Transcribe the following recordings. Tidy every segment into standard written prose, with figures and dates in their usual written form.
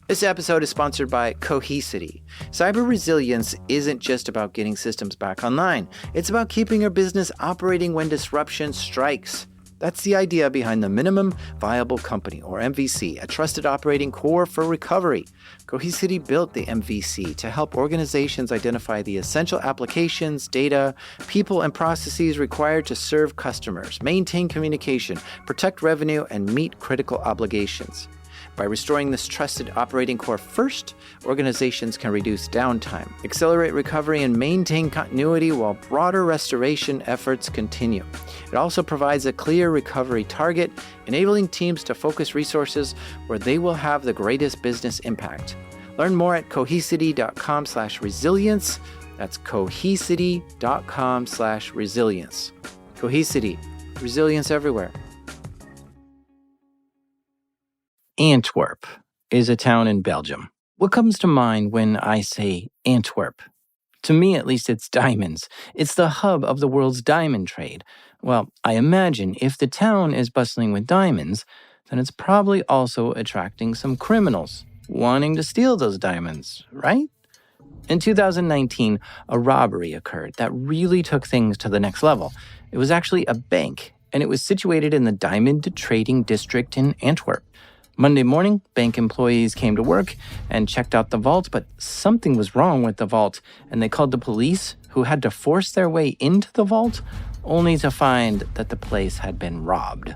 This episode is sponsored by Cohesity. Cyber resilience isn't just about getting systems back online. It's about keeping your business operating when disruption strikes. That's the idea behind the Minimum Viable Company, or MVC, a trusted operating core for recovery. Cohesity built the MVC to help organizations identify the essential applications, data, people, and processes required to serve customers, maintain communication, protect revenue, and meet critical obligations. By restoring this trusted operating core first, organizations can reduce downtime, accelerate recovery, and maintain continuity while broader restoration efforts continue. It also provides a clear recovery target, enabling teams to focus resources where they will have the greatest business impact. Learn more at cohesity.com/resilience. That's cohesity.com/resilience. Cohesity, resilience everywhere. Antwerp is a town in Belgium. What comes to mind when I say Antwerp? To me, at least, it's diamonds. It's the hub of the world's diamond trade. Well, I imagine if the town is bustling with diamonds, then it's probably also attracting some criminals wanting to steal those diamonds, right? In 2019, a robbery occurred that really took things to the next level. It was actually a bank, and it was situated in the diamond trading district in Antwerp. Monday morning, bank employees came to work and checked out the vault, but something was wrong with the vault, and they called the police, who had to force their way into the vault, only to find that the place had been robbed.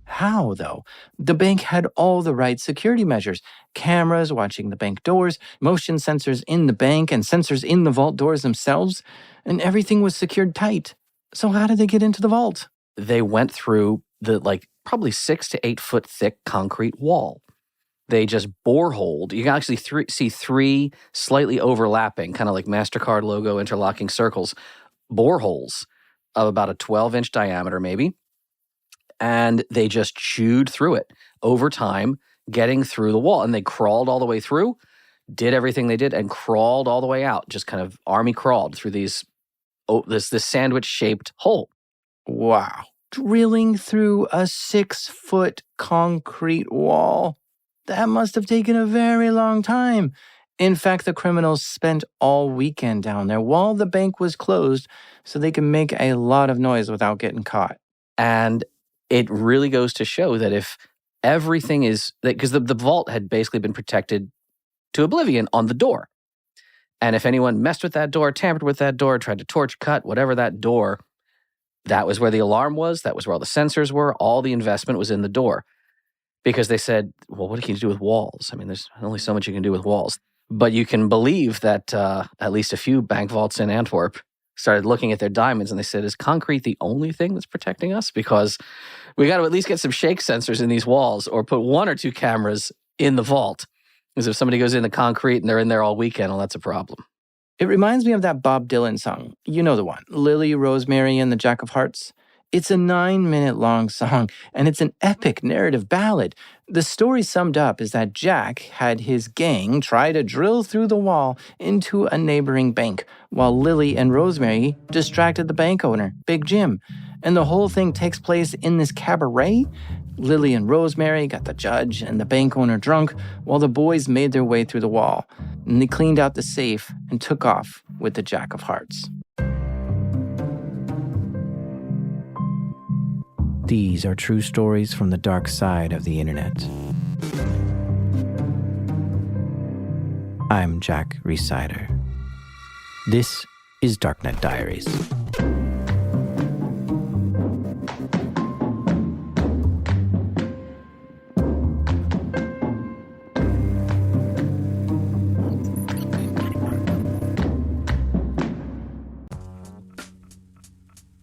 How, though? The bank had all the right security measures: cameras watching the bank doors, motion sensors in the bank, and sensors in the vault doors themselves, and everything was secured tight. So how did they get into the vault? They went through the, probably 6 to 8 foot thick concrete wall. They just boreholed. You can actually see three slightly overlapping, kind of like MasterCard logo interlocking circles, boreholes of about a 12-inch diameter maybe. And they just chewed through it over time, getting through the wall. And they crawled all the way through, did everything they did, and crawled all the way out, just kind of army crawled through this sandwich-shaped hole. Wow. Drilling through a 6-foot concrete wall. That must have taken a very long time. In fact, the criminals spent all weekend down there while the bank was closed so they could make a lot of noise without getting caught. And it really goes to show that if everything is, because the vault had basically been protected to oblivion on the door. And if anyone messed with that door, tampered with that door, tried to torch, cut, whatever that door, that was where the alarm was. That was where all the sensors were. All the investment was in the door. Because they said, well, what can you do with walls? I mean, there's only so much you can do with walls. But you can believe that at least a few bank vaults in Antwerp started looking at their diamonds and they said, is concrete the only thing that's protecting us? Because we got to at least get some shake sensors in these walls or put 1 or 2 cameras in the vault. Because if somebody goes in the concrete and they're in there all weekend, well, that's a problem. It reminds me of that Bob Dylan song. You know the one, Lily, Rosemary, and the Jack of Hearts. It's a 9-minute long song, and it's an epic narrative ballad. The story summed up is that Jack had his gang try to drill through the wall into a neighboring bank, while Lily and Rosemary distracted the bank owner, Big Jim. And the whole thing takes place in this cabaret. Lily and Rosemary got the judge and the bank owner drunk while the boys made their way through the wall. And they cleaned out the safe and took off with the Jack of Hearts. These are true stories from the dark side of the internet. I'm Jack Resider. This is Darknet Diaries.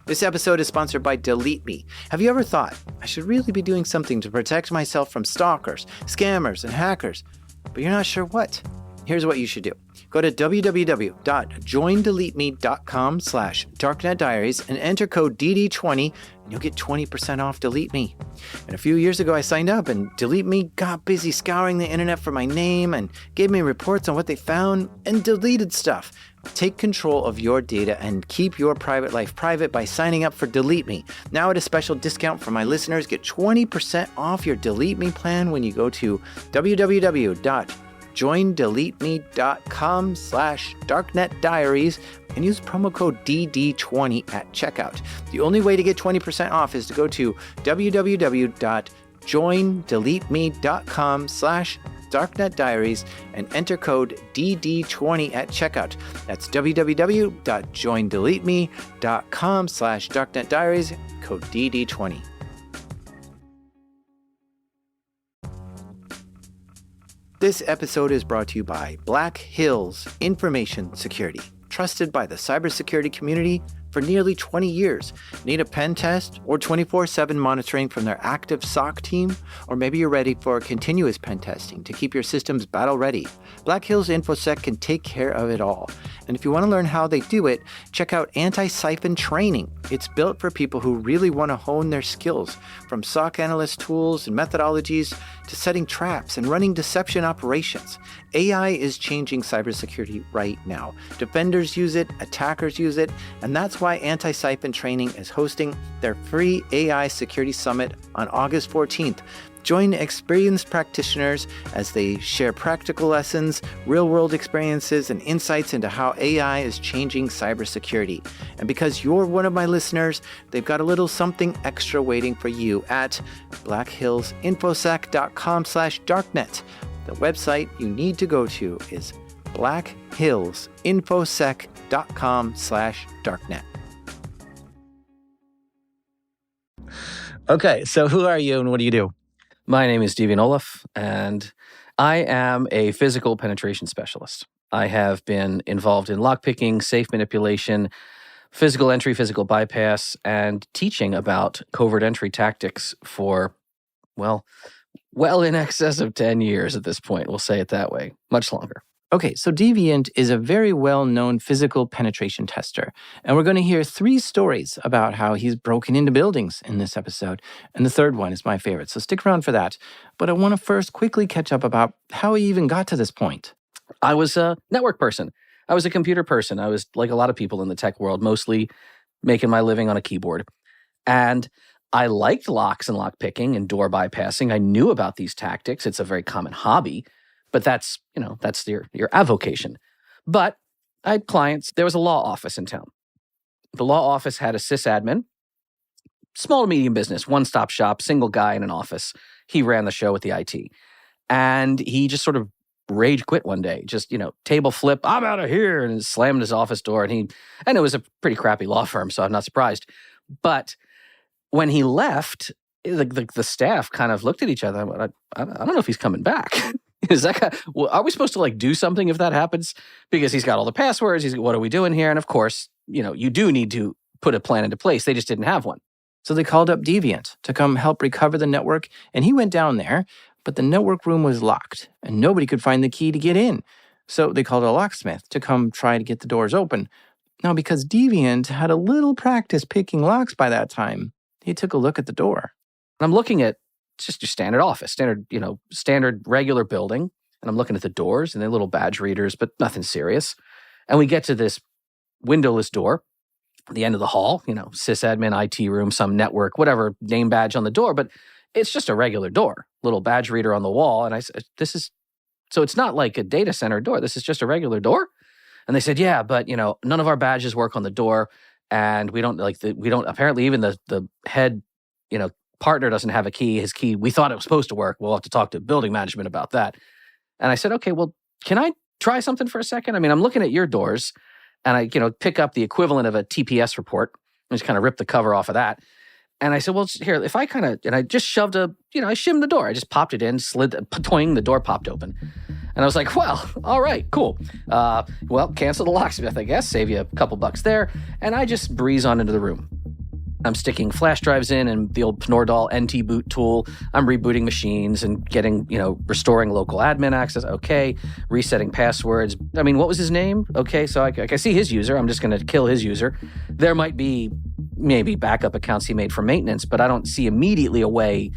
This episode is sponsored by Delete Me. Have you ever thought, I should really be doing something to protect myself from stalkers, scammers, and hackers, but you're not sure what? Here's what you should do. Go to www.joindeleteme.com/darknetdiaries and enter code DD20 and you'll get 20% off Delete Me. And a few years ago I signed up and Delete Me got busy scouring the internet for my name and gave me reports on what they found and deleted stuff. Take control of your data and keep your private life private by signing up for Delete Me. Now at a special discount for my listeners, get 20% off your Delete Me plan when you go to www.joindeleteme.com/darknetdiaries joindeleteme.com/darknetdiaries and use promo code DD20 at checkout. The only way to get 20% off is to go to www.joindeleteme.com/darknetdiaries and enter code DD20 at checkout. That's www.joindeleteme.com/darknetdiaries, code DD20. This episode is brought to you by Black Hills Information Security, trusted by the cybersecurity community for nearly 20 years. Need a pen test or 24/7 monitoring from their active SOC team? Or maybe you're ready for continuous pen testing to keep your systems battle ready. Black Hills InfoSec can take care of it all. And if you want to learn how they do it, check out Anti-Siphon Training. It's built for people who really want to hone their skills, from SOC analyst tools and methodologies to setting traps and running deception operations. AI is changing cybersecurity right now. Defenders use it, attackers use it, and that's why Anti-Siphon Training is hosting their free AI Security Summit on August 14th. Join experienced practitioners as they share practical lessons, real-world experiences, and insights into how AI is changing cybersecurity. And because you're one of my listeners, they've got a little something extra waiting for you at blackhillsinfosec.com/darknet. The website you need to go to is blackhillsinfosec.com/darknet. Okay, so who are you and what do you do? My name is Deviant Ollam, and I am a physical penetration specialist. I have been involved in lockpicking, safe manipulation, physical entry, physical bypass, and teaching about covert entry tactics for, well in excess of 10 years at this point. We'll say it that way. Much longer. Okay, so Deviant is a very well-known physical penetration tester, and we're going to hear 3 stories about how he's broken into buildings in this episode, and the third one is my favorite, so stick around for that. But I want to first quickly catch up about how he even got to this point. I was a network person. I was a computer person. I was, like a lot of people in the tech world, mostly making my living on a keyboard. And I liked locks and lockpicking and door bypassing. I knew about these tactics. It's a very common hobby. But that's your avocation. But I had clients. There was a law office in town. The law office had a sysadmin, small to medium business, one-stop shop, single guy in an office. He ran the show with the IT. And he just sort of rage quit one day. Just, table flip, I'm out of here, and slammed his office door. And it was a pretty crappy law firm, so I'm not surprised. But when he left, the staff kind of looked at each other. I don't know if he's coming back. Is that are we supposed to do something if that happens? Because he's got all the passwords. What are we doing here? And of course, you do need to put a plan into place. They just didn't have one. So they called up Deviant to come help recover the network, and he went down there, but the network room was locked, and nobody could find the key to get in. So they called a locksmith to come try to get the doors open. Now, because Deviant had a little practice picking locks by that time, he took a look at the door. I'm looking at just your standard office, standard regular building. And I'm looking at the doors and they're little badge readers, but nothing serious. And we get to this windowless door at the end of the hall, sysadmin, IT room, some network, whatever name badge on the door, but it's just a regular door, little badge reader on the wall. And I said, so it's not like a data center door. This is just a regular door. And they said, yeah, but none of our badges work on the door. And we don't apparently even the head, partner doesn't have a key. His key, we thought it was supposed to work. We'll have to talk to building management about that. And I said, okay, well, can I try something for a second? I mean, I'm looking at your doors and I, pick up the equivalent of a TPS report and just kind of rip the cover off of that. And I said, well, here, if I and I just shoved I shimmed the door. I just popped it in, slid, twing, the door popped open. And I was like, well, all right, cool. Cancel the locksmith, I guess, save you a couple bucks there. And I just breeze on into the room. I'm sticking flash drives in and the old Pnordal NT boot tool. I'm rebooting machines and getting, restoring local admin access. Okay. Resetting passwords. I mean, what was his name? Okay. So I see his user. I'm just going to kill his user. There might be maybe backup accounts he made for maintenance, but I don't see immediately a way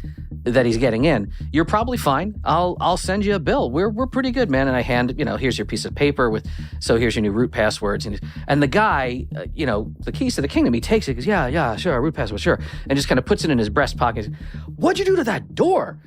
that he's getting in. You're probably fine. I'll send you a bill. We're pretty good, man. And I hand, here's your piece of paper so here's your new root passwords. And the guy, the keys to the kingdom, he takes it, goes, yeah, sure, root password, sure. And just kind of puts it in his breast pocket. What'd you do to that door?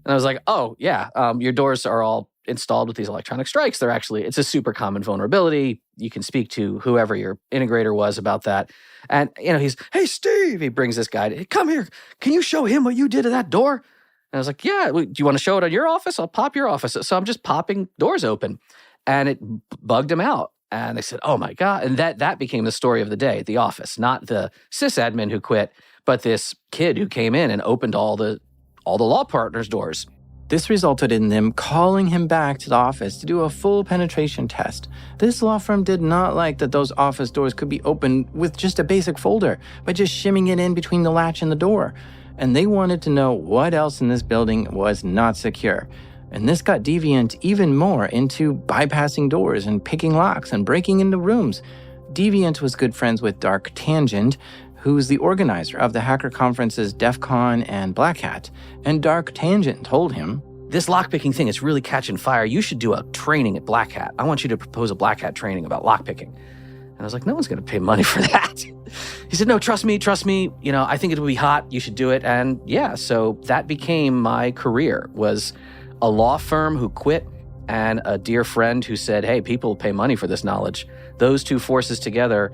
And I was like, oh, yeah, your doors are all installed with these electronic strikes. It's a super common vulnerability. You can speak to whoever your integrator was about that. And, hey, Steve, he brings this guy, hey, come here. Can you show him what you did to that door? And I was like, yeah, do you want to show it on your office? I'll pop your office. So I'm just popping doors open. And it bugged him out. And they said, oh my God. And that became the story of the day at the office, not the sysadmin who quit, but this kid who came in and opened all the law partners' doors. This resulted in them calling him back to the office to do a full penetration test. This law firm did not like that those office doors could be opened with just a basic folder, by just shimming it in between the latch and the door. And they wanted to know what else in this building was not secure. And this got Deviant even more into bypassing doors and picking locks and breaking into rooms. Deviant was good friends with Dark Tangent, who's the organizer of the hacker conferences DEF CON and Black Hat. And Dark Tangent told him, this lockpicking thing is really catching fire. You should do a training at Black Hat. I want you to propose a Black Hat training about lockpicking. And I was like, no one's going to pay money for that. He said, no, trust me. I think it would be hot. You should do it. And yeah, so that became my career, was a law firm who quit and a dear friend who said, hey, people pay money for this knowledge. Those two forces together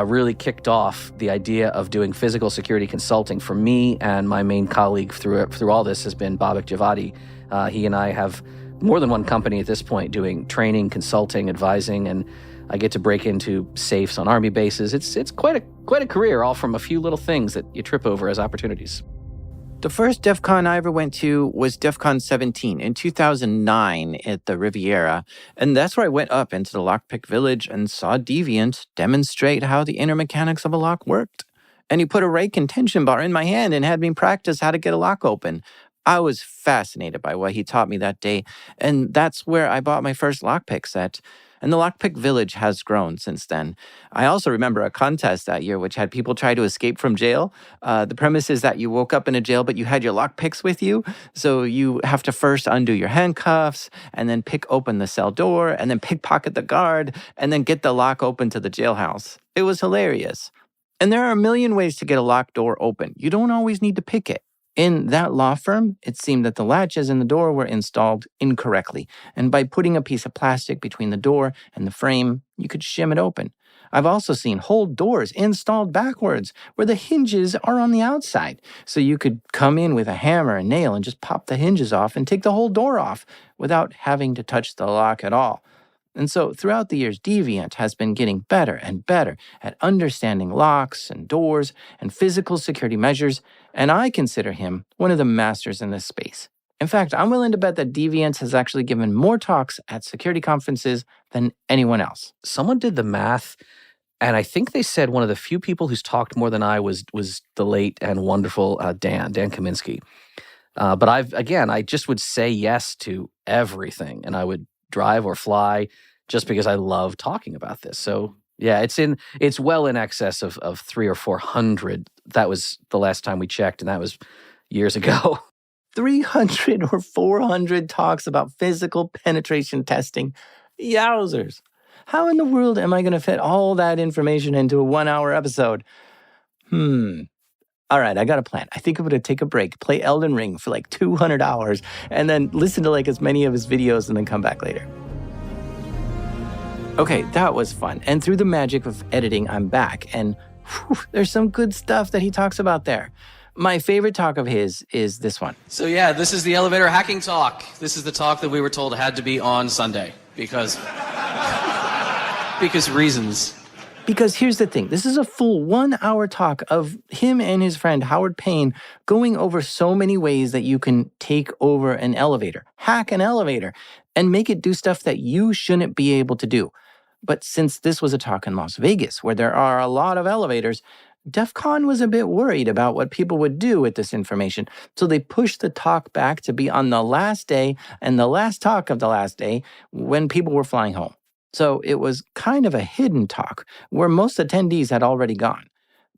really kicked off the idea of doing physical security consulting for me, and my main colleague through all this has been Babak Javadi. He and I have more than one company at this point doing training, consulting, advising, and I get to break into safes on Army bases. It's quite a career, all from a few little things that you trip over as opportunities. The first DEF CON I ever went to was DEF CON 17 in 2009 at the Riviera, and that's where I went up into the Lockpick Village and saw Deviant demonstrate how the inner mechanics of a lock worked. And he put a rake and tension bar in my hand and had me practice how to get a lock open. I was fascinated by what he taught me that day, and that's where I bought my first lockpick set. And the Lockpick Village has grown since then. I also remember a contest that year which had people try to escape from jail. The premise is that you woke up in a jail, but you had your lockpicks with you. So you have to first undo your handcuffs, and then pick open the cell door, and then pickpocket the guard, and then get the lock open to the jailhouse. It was hilarious. And there are a million ways to get a locked door open. You don't always need to pick it. In that law firm, it seemed that the latches in the door were installed incorrectly, and by putting a piece of plastic between the door and the frame, you could shim it open. I've also seen whole doors installed backwards, where the hinges are on the outside, so you could come in with a hammer and nail and just pop the hinges off and take the whole door off without having to touch the lock at all. And so throughout the years, Deviant has been getting better and better at understanding locks and doors and physical security measures, and I consider him one of the masters in this space. In fact, I'm willing to bet that Deviant has actually given more talks at security conferences than anyone else. Someone did the math, and I think they said one of the few people who's talked more than I was the late and wonderful Dan Kaminsky. But I just would say yes to everything, and I would drive or fly just because I love talking about this. So yeah, it's well in excess of 300 or 400. That was the last time we checked, and that was years ago. 300 or 400 talks about physical penetration testing. Yowzers. How in the world am I going to fit all that information into a 1-hour episode? All right, I got a plan. I think I'm going to take a break, play Elden Ring for like 200 hours, and then listen to like as many of his videos and then come back later. Okay, that was fun. And through the magic of editing, I'm back. And there's some good stuff that he talks about there. My favorite talk of his is this one. So yeah, this is the elevator hacking talk. This is the talk that we were told had to be on Sunday because reasons. Because here's the thing, this is a full 1-hour talk of him and his friend Howard Payne going over so many ways that you can take over an elevator, hack an elevator, and make it do stuff that you shouldn't be able to do. But since this was a talk in Las Vegas, where there are a lot of elevators, DEF CON was a bit worried about what people would do with this information, so they pushed the talk back to be on the last day and the last talk of the last day when people were flying home. So it was kind of a hidden talk where most attendees had already gone.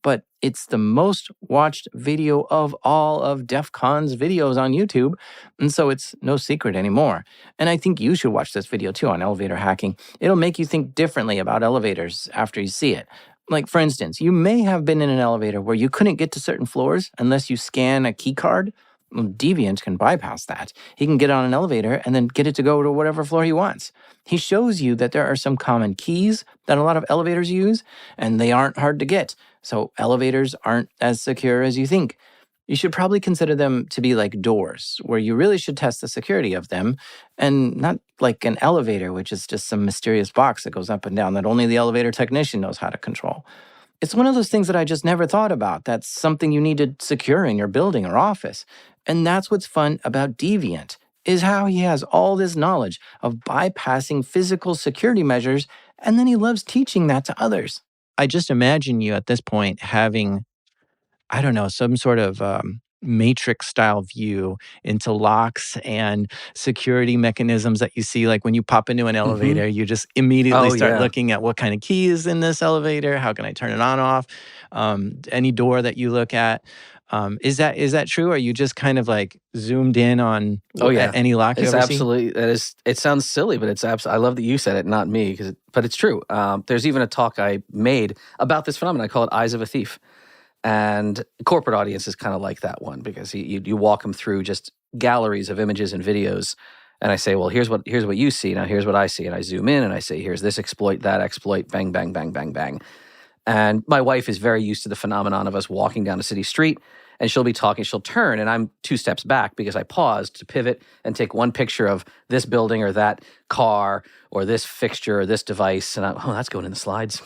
But it's the most watched video of all of DEF CON's videos on YouTube, and so it's no secret anymore. And I think you should watch this video too on elevator hacking. It'll make you think differently about elevators after you see it. Like, for instance, you may have been in an elevator where you couldn't get to certain floors unless you scan a key card. Well, Deviant can bypass that. He can get on an elevator and then get it to go to whatever floor he wants. He shows you that there are some common keys that a lot of elevators use, and they aren't hard to get. So elevators aren't as secure as you think. You should probably consider them to be like doors, where you really should test the security of them, and not like an elevator, which is just some mysterious box that goes up and down that only the elevator technician knows how to control. It's one of those things that I just never thought about. That's something you need to secure in your building or office. And that's what's fun about Deviant, is how he has all this knowledge of bypassing physical security measures, and then he loves teaching that to others. I just imagine you at this point having, I don't know, some sort of matrix style view into locks and security mechanisms that you see. Like when you pop into an elevator, you just immediately start looking at what kind of key is in this elevator. How can I turn it on, off? Any door that you look at. Is that true? Are you just kind of like zoomed in on any lock you ever see? Absolutely. It sounds silly, but it's absolutely. I love that you said it, not me, but it's true. There's even a talk I made about this phenomenon. I call it Eyes of a Thief. And corporate audience is kind of like that one, because you walk them through just galleries of images and videos. And I say, well, here's what you see. Now here's what I see. And I zoom in and I say, here's this exploit, that exploit, bang, bang, bang, bang, bang. And my wife is very used to the phenomenon of us walking down a city street, and she'll be talking, she'll turn, and I'm 2 steps back because I paused to pivot and take one picture of this building or that car or this fixture or this device. And that's going in the slides.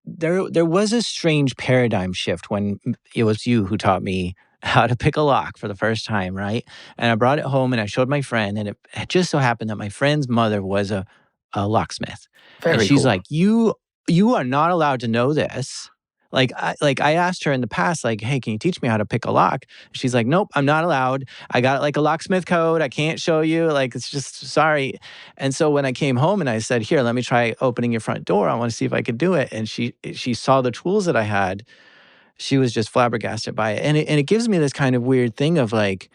There was a strange paradigm shift when it was you who taught me how to pick a lock for the first time, right? And I brought it home and I showed my friend, and it just so happened that my friend's mother was a locksmith. Very and she's cool. like, you are not allowed to know this. Like I asked her in the past, like, hey, can you teach me how to pick a lock? She's like, nope, I'm not allowed. I got like a locksmith code. I can't show you. Like, it's just sorry. And so when I came home and I said, here, let me try opening your front door. I want to see if I could do it. And she saw the tools that I had. She was just flabbergasted by it. And it gives me this kind of weird thing of like,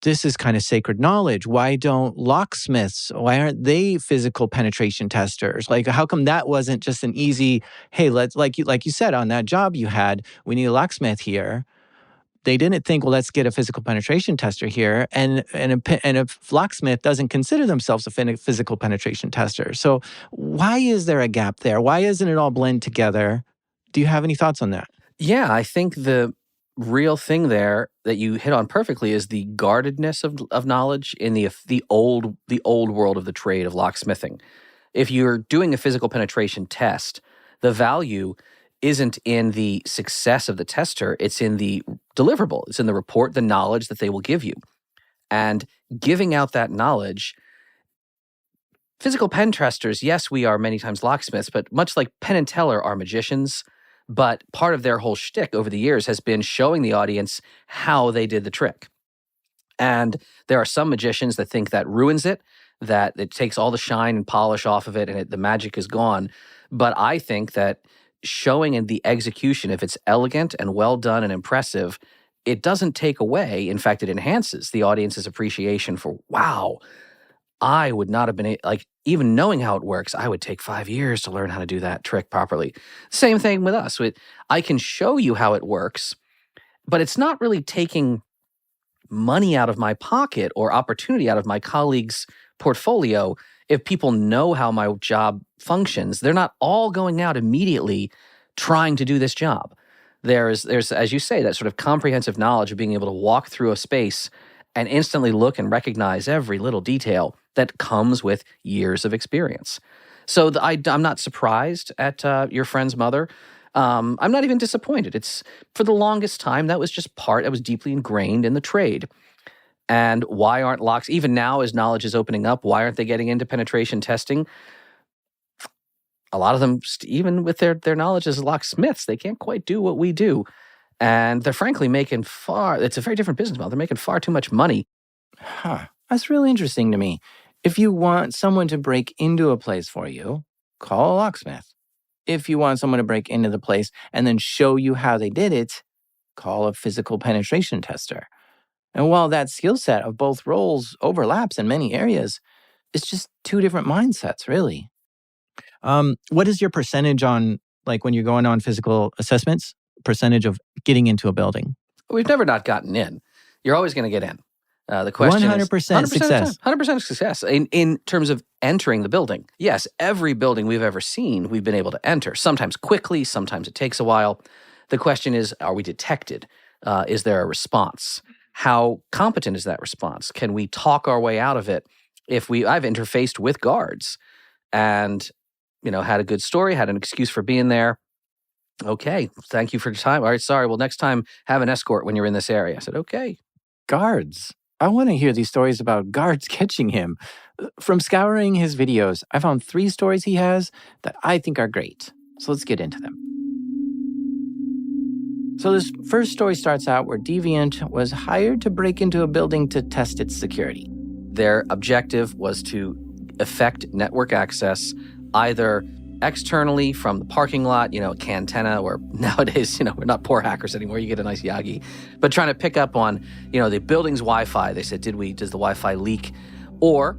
this is kind of sacred knowledge. Why don't locksmiths, why aren't they physical penetration testers? Like, how come that wasn't just an easy, hey, let's, like you said, on that job you had, we need a locksmith here. They didn't think, well, let's get a physical penetration tester here. And a locksmith doesn't consider themselves a physical penetration tester. So why is there a gap there? Why isn't it all blend together? Do you have any thoughts on that? Yeah, I think the real thing there that you hit on perfectly is the guardedness of knowledge in the old world of the trade of locksmithing. If you're doing a physical penetration test, the value isn't in the success of the tester, it's in the deliverable, it's in the report, the knowledge that they will give you. And giving out that knowledge, physical pen testers, yes, we are many times locksmiths, but much like Penn and Teller are magicians. But part of their whole shtick over the years has been showing the audience how they did the trick. And there are some magicians that think that ruins it, that it takes all the shine and polish off of it and the magic is gone. But I think that showing in the execution, if it's elegant and well done and impressive, it doesn't take away. In fact, it enhances the audience's appreciation for, wow, I would not have been, like, even knowing how it works, I would take 5 years to learn how to do that trick properly. Same thing with us. I can show you how it works, but it's not really taking money out of my pocket or opportunity out of my colleagues' portfolio. If people know how my job functions, they're not all going out immediately trying to do this job. There's, as you say, that sort of comprehensive knowledge of being able to walk through a space and instantly look and recognize every little detail that comes with years of experience. So I'm not surprised at your friend's mother. I'm not even disappointed. It's, for the longest time, that was just that was deeply ingrained in the trade. And why aren't locks, even now as knowledge is opening up, why aren't they getting into penetration testing? A lot of them, even with their knowledge as locksmiths, they can't quite do what we do. And they're frankly making it's a very different business model. They're making far too much money. Huh. That's really interesting to me. If you want someone to break into a place for you, call a locksmith. If you want someone to break into the place and then show you how they did it, call a physical penetration tester. And while that skill set of both roles overlaps in many areas, it's just 2 different mindsets, really. What is your percentage on, like, when you're going on physical assessments, percentage of getting into a building? We've never not gotten in. You're always going to get in. The question 100% is 100% success. 100% success in terms of entering the building. Yes, every building we've ever seen, we've been able to enter. Sometimes quickly, sometimes it takes a while. The question is, are we detected? Is there a response? How competent is that response? Can we talk our way out of it? I've interfaced with guards and, had a good story, had an excuse for being there. Okay, thank you for your time. All right, sorry. Well, next time, have an escort when you're in this area. I said, okay. Guards. I want to hear these stories about guards catching him. From scouring his videos, I found 3 stories he has that I think are great. So let's get into them. So this first story starts out where Deviant was hired to break into a building to test its security. Their objective was to effect network access either externally from the parking lot, a cantenna, or nowadays, we're not poor hackers anymore. You get a nice Yagi. But trying to pick up on, the building's Wi-Fi. They said, does the Wi-Fi leak? Or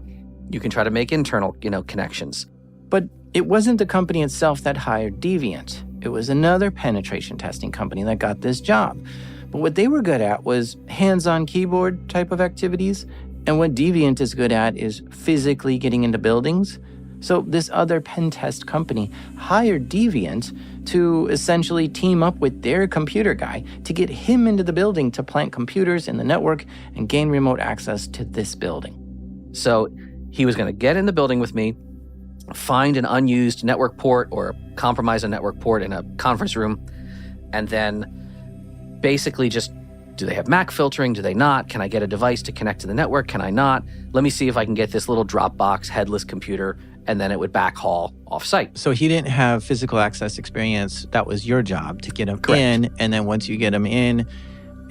you can try to make internal, connections. But it wasn't the company itself that hired Deviant. It was another penetration testing company that got this job. But what they were good at was hands-on keyboard type of activities. And what Deviant is good at is physically getting into buildings. So this other pen test company hired Deviant to essentially team up with their computer guy to get him into the building to plant computers in the network and gain remote access to this building. So he was going to get in the building with me, find an unused network port or compromise a network port in a conference room, and then basically just, do they have MAC filtering? Do they not? Can I get a device to connect to the network? Can I not? Let me see if I can get this little Dropbox headless computer, and then it would backhaul off-site. So he didn't have physical access experience. That was your job to get him Correct. in. And then once you get him in,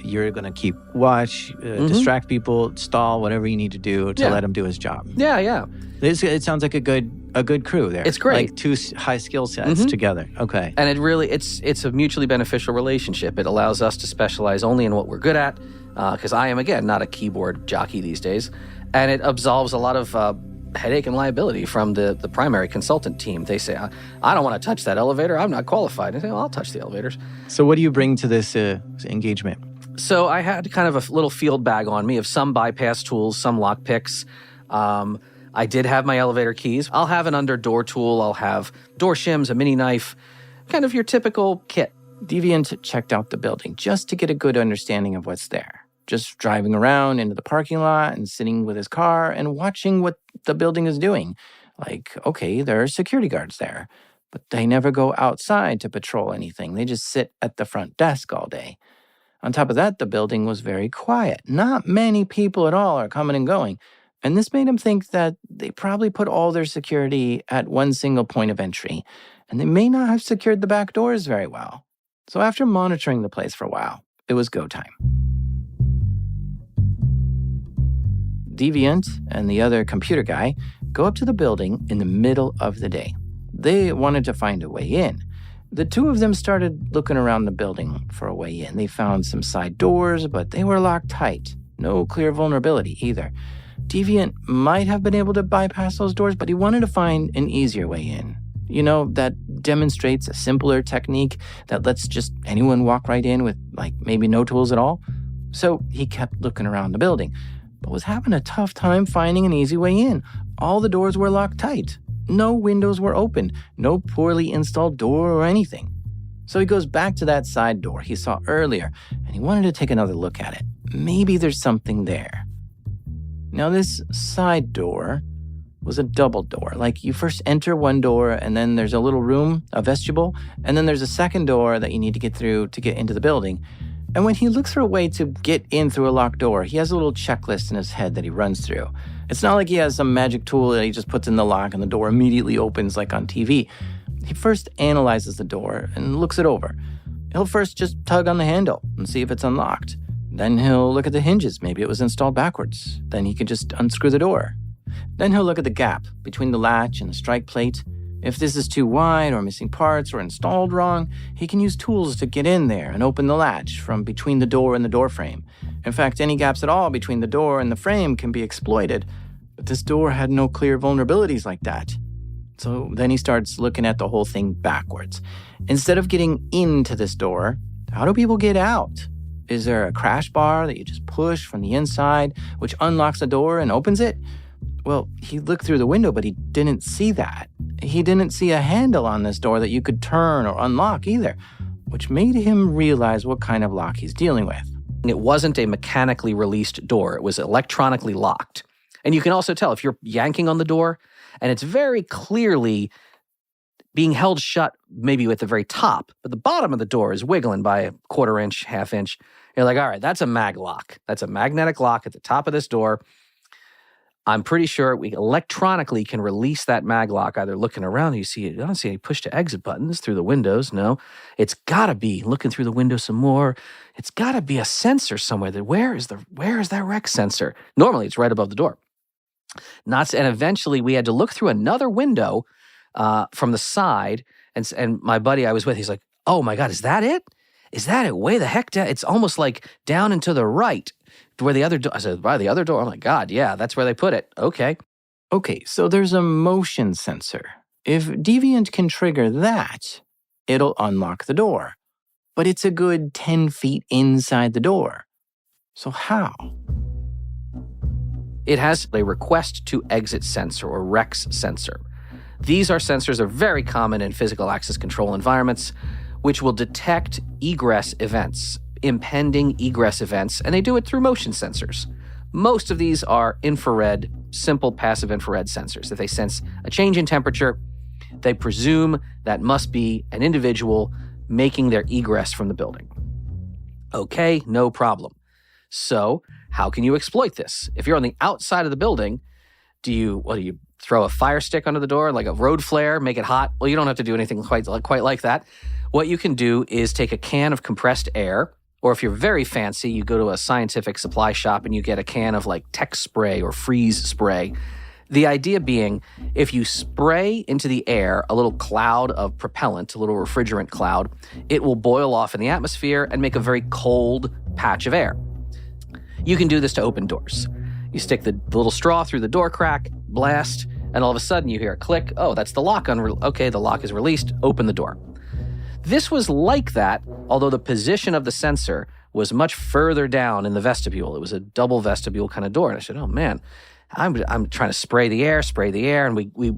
you're going to keep watch, distract people, stall, whatever you need to do to let him do his job. Yeah. It sounds like a good crew there. It's great. Like 2 high skill sets together. Okay. And it's a mutually beneficial relationship. It allows us to specialize only in what we're good at, because I am, again, not a keyboard jockey these days. And it absolves a lot of headache and liability from the primary consultant team. They say, I don't want to touch that elevator. I'm not qualified. I say, well, I'll touch the elevators. So what do you bring to this engagement? So I had kind of a little field bag on me of some bypass tools, some lock picks. I did have my elevator keys. I'll have an under door tool. I'll have door shims, a mini knife, kind of your typical kit. Deviant checked out the building just to get a good understanding of what's there. Just driving around into the parking lot and sitting with his car and watching what the building is doing. Like, okay, there are security guards there, but they never go outside to patrol anything. They just sit at the front desk all day. On top of that, the building was very quiet. Not many people at all are coming and going. And this made him think that they probably put all their security at one single point of entry, and they may not have secured the back doors very well. So after monitoring the place for a while, it was go time. Deviant and the other computer guy go up to the building in the middle of the day. They wanted to find a way in. The 2 of them started looking around the building for a way in. They found some side doors, but they were locked tight. No clear vulnerability either. Deviant might have been able to bypass those doors, but he wanted to find an easier way in. That demonstrates a simpler technique that lets just anyone walk right in with, maybe no tools at all. So he kept looking around the building, but was having a tough time finding an easy way in. All the doors were locked tight. No windows were open. No poorly installed door or anything. So he goes back to that side door he saw earlier, and he wanted to take another look at it. Maybe there's something there. Now, this side door was a double door. You first enter one door, and then there's a little room, a vestibule, and then there's a second door that you need to get through to get into the building. And when he looks for a way to get in through a locked door, he has a little checklist in his head that he runs through. It's not like he has some magic tool that he just puts in the lock and the door immediately opens like on TV. He first analyzes the door and looks it over. He'll first just tug on the handle and see if it's unlocked. Then he'll look at the hinges. Maybe it was installed backwards. Then he can just unscrew the door. Then he'll look at the gap between the latch and the strike plate. If this is too wide or missing parts or installed wrong, he can use tools to get in there and open the latch from between the door and the door frame. In fact, any gaps at all between the door and the frame can be exploited. But this door had no clear vulnerabilities like that. So then he starts looking at the whole thing backwards. Instead of getting into this door, how do people get out? Is there a crash bar that you just push from the inside, which unlocks the door and opens it? Well, he looked through the window, but he didn't see that. He didn't see a handle on this door that you could turn or unlock either, which made him realize what kind of lock he's dealing with. It wasn't a mechanically released door. It was electronically locked. And you can also tell if you're yanking on the door and it's very clearly being held shut maybe at the very top, but the bottom of the door is wiggling by a quarter inch, half inch. You're like, all right, that's a mag lock. That's a magnetic lock at the top of this door. I'm pretty sure we electronically can release that mag lock, either looking around, I don't see any push to exit buttons through the windows. No, it's gotta be looking through the window some more. It's gotta be a sensor somewhere. Where is that rec sensor? Normally it's right above the door. And eventually we had to look through another window from the side. And my buddy I was with, he's like, oh my God, is that it? Is that it? Way the heck down. It's almost like down and to the right. Where the other door, I said, by the other door? Oh my God, yeah, that's where they put it. Okay, so there's a motion sensor. If Deviant can trigger that, it'll unlock the door. But it's a good 10 feet inside the door. So how? It has a request to exit sensor or REX sensor. These are sensors that are very common in physical access control environments, which will detect egress events, impending egress events, and they do it through motion sensors. Most of these are infrared, simple passive infrared sensors. If they sense a change in temperature, they presume that must be an individual making their egress from the building. Okay, no problem. So, how can you exploit this? If you're on the outside of the building, do you throw a fire stick under the door, like a road flare, make it hot? Well, you don't have to do anything quite like that. What you can do is take a can of compressed air, or if you're very fancy, you go to a scientific supply shop and you get a can of like Tech spray or freeze spray. The idea being, if you spray into the air a little cloud of propellant, a little refrigerant cloud, it will boil off in the atmosphere and make a very cold patch of air. You can do this to open doors. You stick the little straw through the door crack, blast, and all of a sudden you hear a click. Oh, that's the lock. Okay, the lock is released. Open the door. This was like that, although the position of the sensor was much further down in the vestibule. It was a double vestibule kind of door. And I said, oh man, I'm trying to spray the air. And we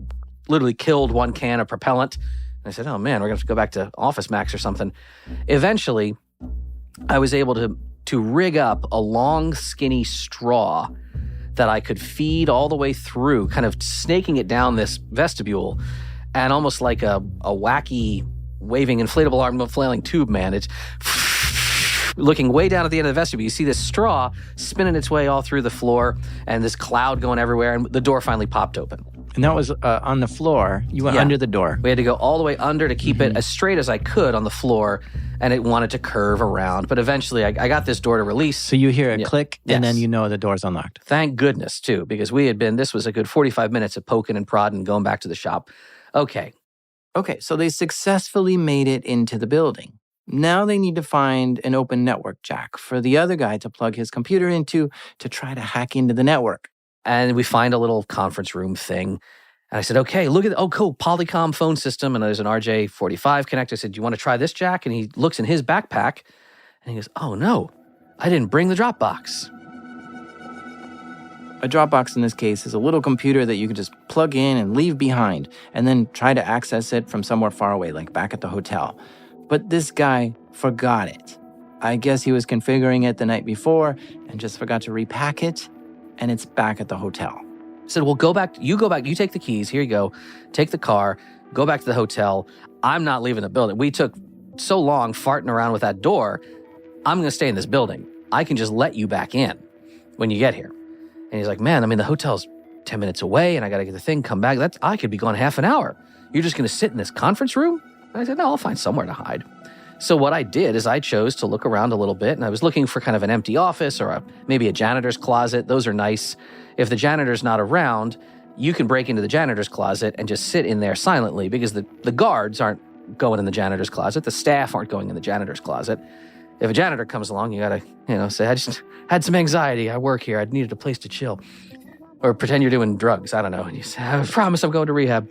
literally killed one can of propellant. And I said, oh man, we're going to have to go back to Office Max or something. Eventually, I was able to rig up a long, skinny straw that I could feed all the way through, kind of snaking it down this vestibule, and almost like a wacky waving inflatable arm flailing tube man. It's looking way down at the end of the vestibule. You see this straw spinning its way all through the floor and this cloud going everywhere, and the door finally popped open. And that was on the floor. You went under the door. We had to go all the way under to keep it as straight as I could on the floor, and it wanted to curve around. But eventually, I got this door to release. So you hear a click, and then you know the door's unlocked. Thank goodness, too, because this was a good 45 minutes of poking and prodding and going back to the shop. Okay, so they successfully made it into the building. Now they need to find an open network jack for the other guy to plug his computer into to try to hack into the network. And we find a little conference room thing. And I said, okay, look at cool, Polycom phone system. And there's an RJ45 connector. I said, do you want to try this jack? And he looks in his backpack and he goes, oh no, I didn't bring the Dropbox. A Dropbox in this case is a little computer that you can just plug in and leave behind, and then try to access it from somewhere far away, like back at the hotel. But this guy forgot it. I guess he was configuring it the night before and just forgot to repack it, and it's back at the hotel. I said, well, go back, you take the keys, here you go, take the car, go back to the hotel. I'm not leaving the building. We took so long farting around with that door, I'm going to stay in this building. I can just let you back in when you get here. And he's like, man, the hotel's 10 minutes away and I got to get the thing, come back. I could be gone half an hour. You're just going to sit in this conference room? And I said, no, I'll find somewhere to hide. So what I did is I chose to look around a little bit, and I was looking for kind of an empty office or maybe a janitor's closet. Those are nice. If the janitor's not around, you can break into the janitor's closet and just sit in there silently, because the guards aren't going in the janitor's closet. The staff aren't going in the janitor's closet. If a janitor comes along, you got to, say, I just had some anxiety. I work here. I needed a place to chill. Or pretend you're doing drugs. I don't know. And you say, I promise I'm going to rehab.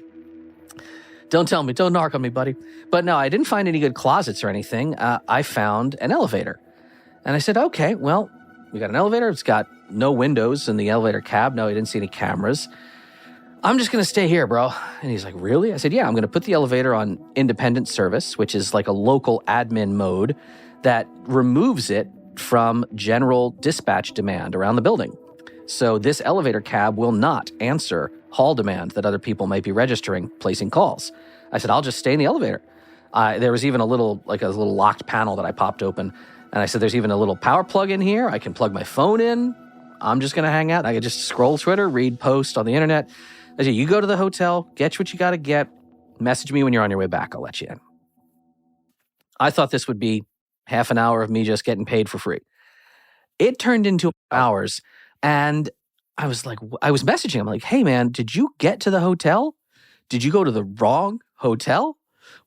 Don't tell me. Don't narc on me, buddy. But no, I didn't find any good closets or anything. I found an elevator. And I said, okay, well, we got an elevator. It's got no windows in the elevator cab. No, I didn't see any cameras. I'm just going to stay here, bro. And he's like, really? I said, yeah, I'm going to put the elevator on independent service, which is like a local admin mode that removes it from general dispatch demand around the building. So this elevator cab will not answer hall demand that other people might be registering, placing calls. I said, I'll just stay in the elevator. There was even a little locked panel that I popped open. And I said, there's even a little power plug in here. I can plug my phone in. I'm just going to hang out. I could just scroll Twitter, read posts on the internet. I said, you go to the hotel, get what you got to get. Message me when you're on your way back. I'll let you in. I thought this would be half an hour of me just getting paid for free. It turned into hours. And I was messaging him like, hey, man, did you get to the hotel? Did you go to the wrong hotel?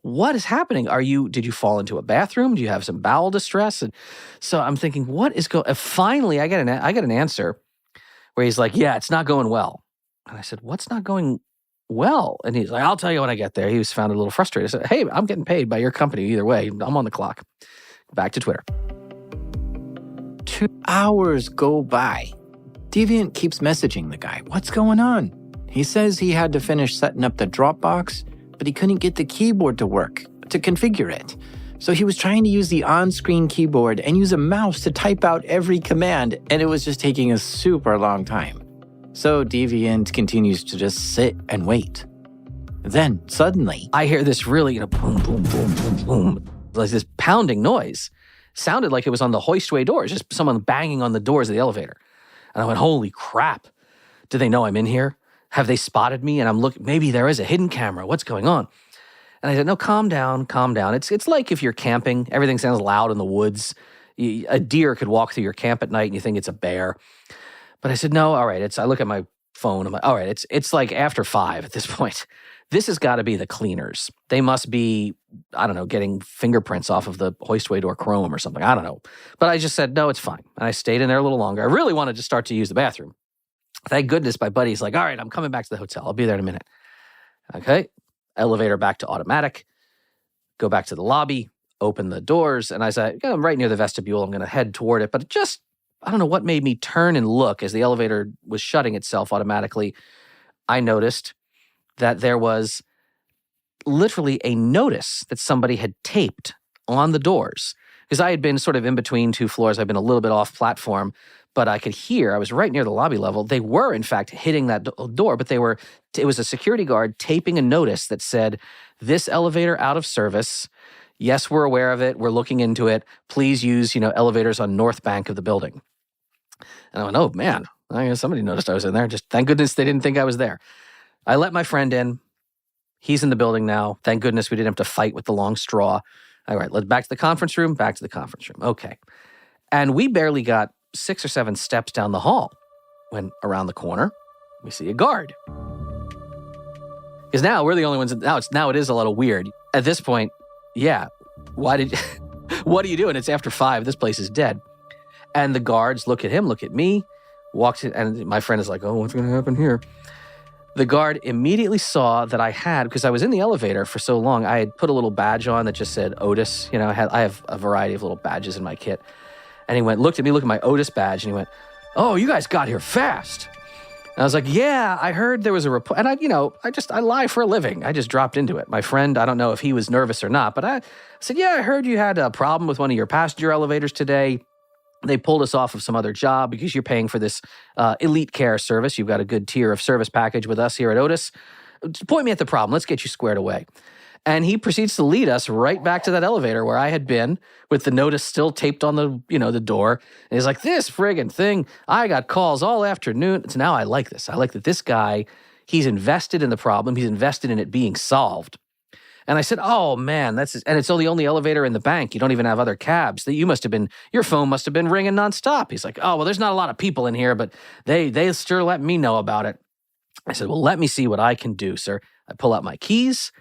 What is happening? Did you fall into a bathroom? Do you have some bowel distress? And so I'm thinking, what is going? Finally, I get an answer where he's like, yeah, it's not going well. And I said, what's not going well? And he's like, I'll tell you when I get there. He was found a little frustrated. I said, hey, I'm getting paid by your company either way. I'm on the clock. Back to Twitter. 2 hours go by. Deviant keeps messaging the guy. What's going on? He says he had to finish setting up the Dropbox, but he couldn't get the keyboard to work, to configure it. So he was trying to use the on-screen keyboard and use a mouse to type out every command, and it was just taking a super long time. So Deviant continues to just sit and wait. Then, suddenly, I hear this really, boom, boom, boom, boom, boom, like this pounding noise. Sounded like it was on the hoistway doors, just someone banging on the doors of the elevator. And I went, holy crap. Do they know I'm in here? Have they spotted me? And I'm looking, maybe there is a hidden camera. What's going on? And I said, no, calm down, calm down. It's like if you're camping, everything sounds loud in the woods. A deer could walk through your camp at night and you think it's a bear. But I said, no, all right. I look at my phone. I'm like, all right, it's like after 5 at this point. This has got to be the cleaners. They must be, I don't know, getting fingerprints off of the hoistway door chrome or something. I don't know. But I just said, no, it's fine. And I stayed in there a little longer. I really wanted to start to use the bathroom. Thank goodness my buddy's like, all right, I'm coming back to the hotel. I'll be there in a minute. Okay. Elevator back to automatic. Go back to the lobby. Open the doors. And I said, I'm right near the vestibule. I'm going to head toward it. But I don't know what made me turn and look as the elevator was shutting itself automatically. I noticed that there was literally a notice that somebody had taped on the doors. Because I had been sort of in between 2 floors. I'd been a little bit off platform, but I could hear, I was right near the lobby level. They were, in fact, hitting that door, but it was a security guard taping a notice that said, this elevator out of service. Yes, we're aware of it. We're looking into it. Please use, elevators on north bank of the building. And I went, oh man, I guess somebody noticed I was in there. Just thank goodness they didn't think I was there. I let my friend in. He's in the building now. Thank goodness we didn't have to fight with the long straw. All right, let's back to the conference room, back to the conference room. Okay. And we barely got 6 or 7 steps down the hall when around the corner, we see a guard. Because now we're the only ones, now it is a little weird. At this point, yeah, what are you doing? It's after 5, this place is dead. And the guards look at him, look at me, walks in, and my friend is like, oh, what's going to happen here? The guard immediately saw that I had, because I was in the elevator for so long, I had put a little badge on that just said Otis. I have a variety of little badges in my kit. And he looked at my Otis badge, and he went, oh, you guys got here fast. And I was like, yeah, I heard there was a report. And I lie for a living. I just dropped into it. My friend, I don't know if he was nervous or not, but I said, yeah, I heard you had a problem with one of your passenger elevators today. They pulled us off of some other job because you're paying for this elite care service. You've got a good tier of service package with us here at Otis. Just point me at the problem. Let's get you squared away. And he proceeds to lead us right back to that elevator where I had been with the notice still taped on the door. And he's like, this friggin' thing, I got calls all afternoon. So now I like this. I like that this guy, he's invested in the problem. He's invested in it being solved. And I said, oh man, and it's the only elevator in the bank. You don't even have other cabs. Your phone must have been ringing nonstop. He's like, oh, well, there's not a lot of people in here, but they sure let me know about it. I said, well, let me see what I can do, sir. I pull out my keys.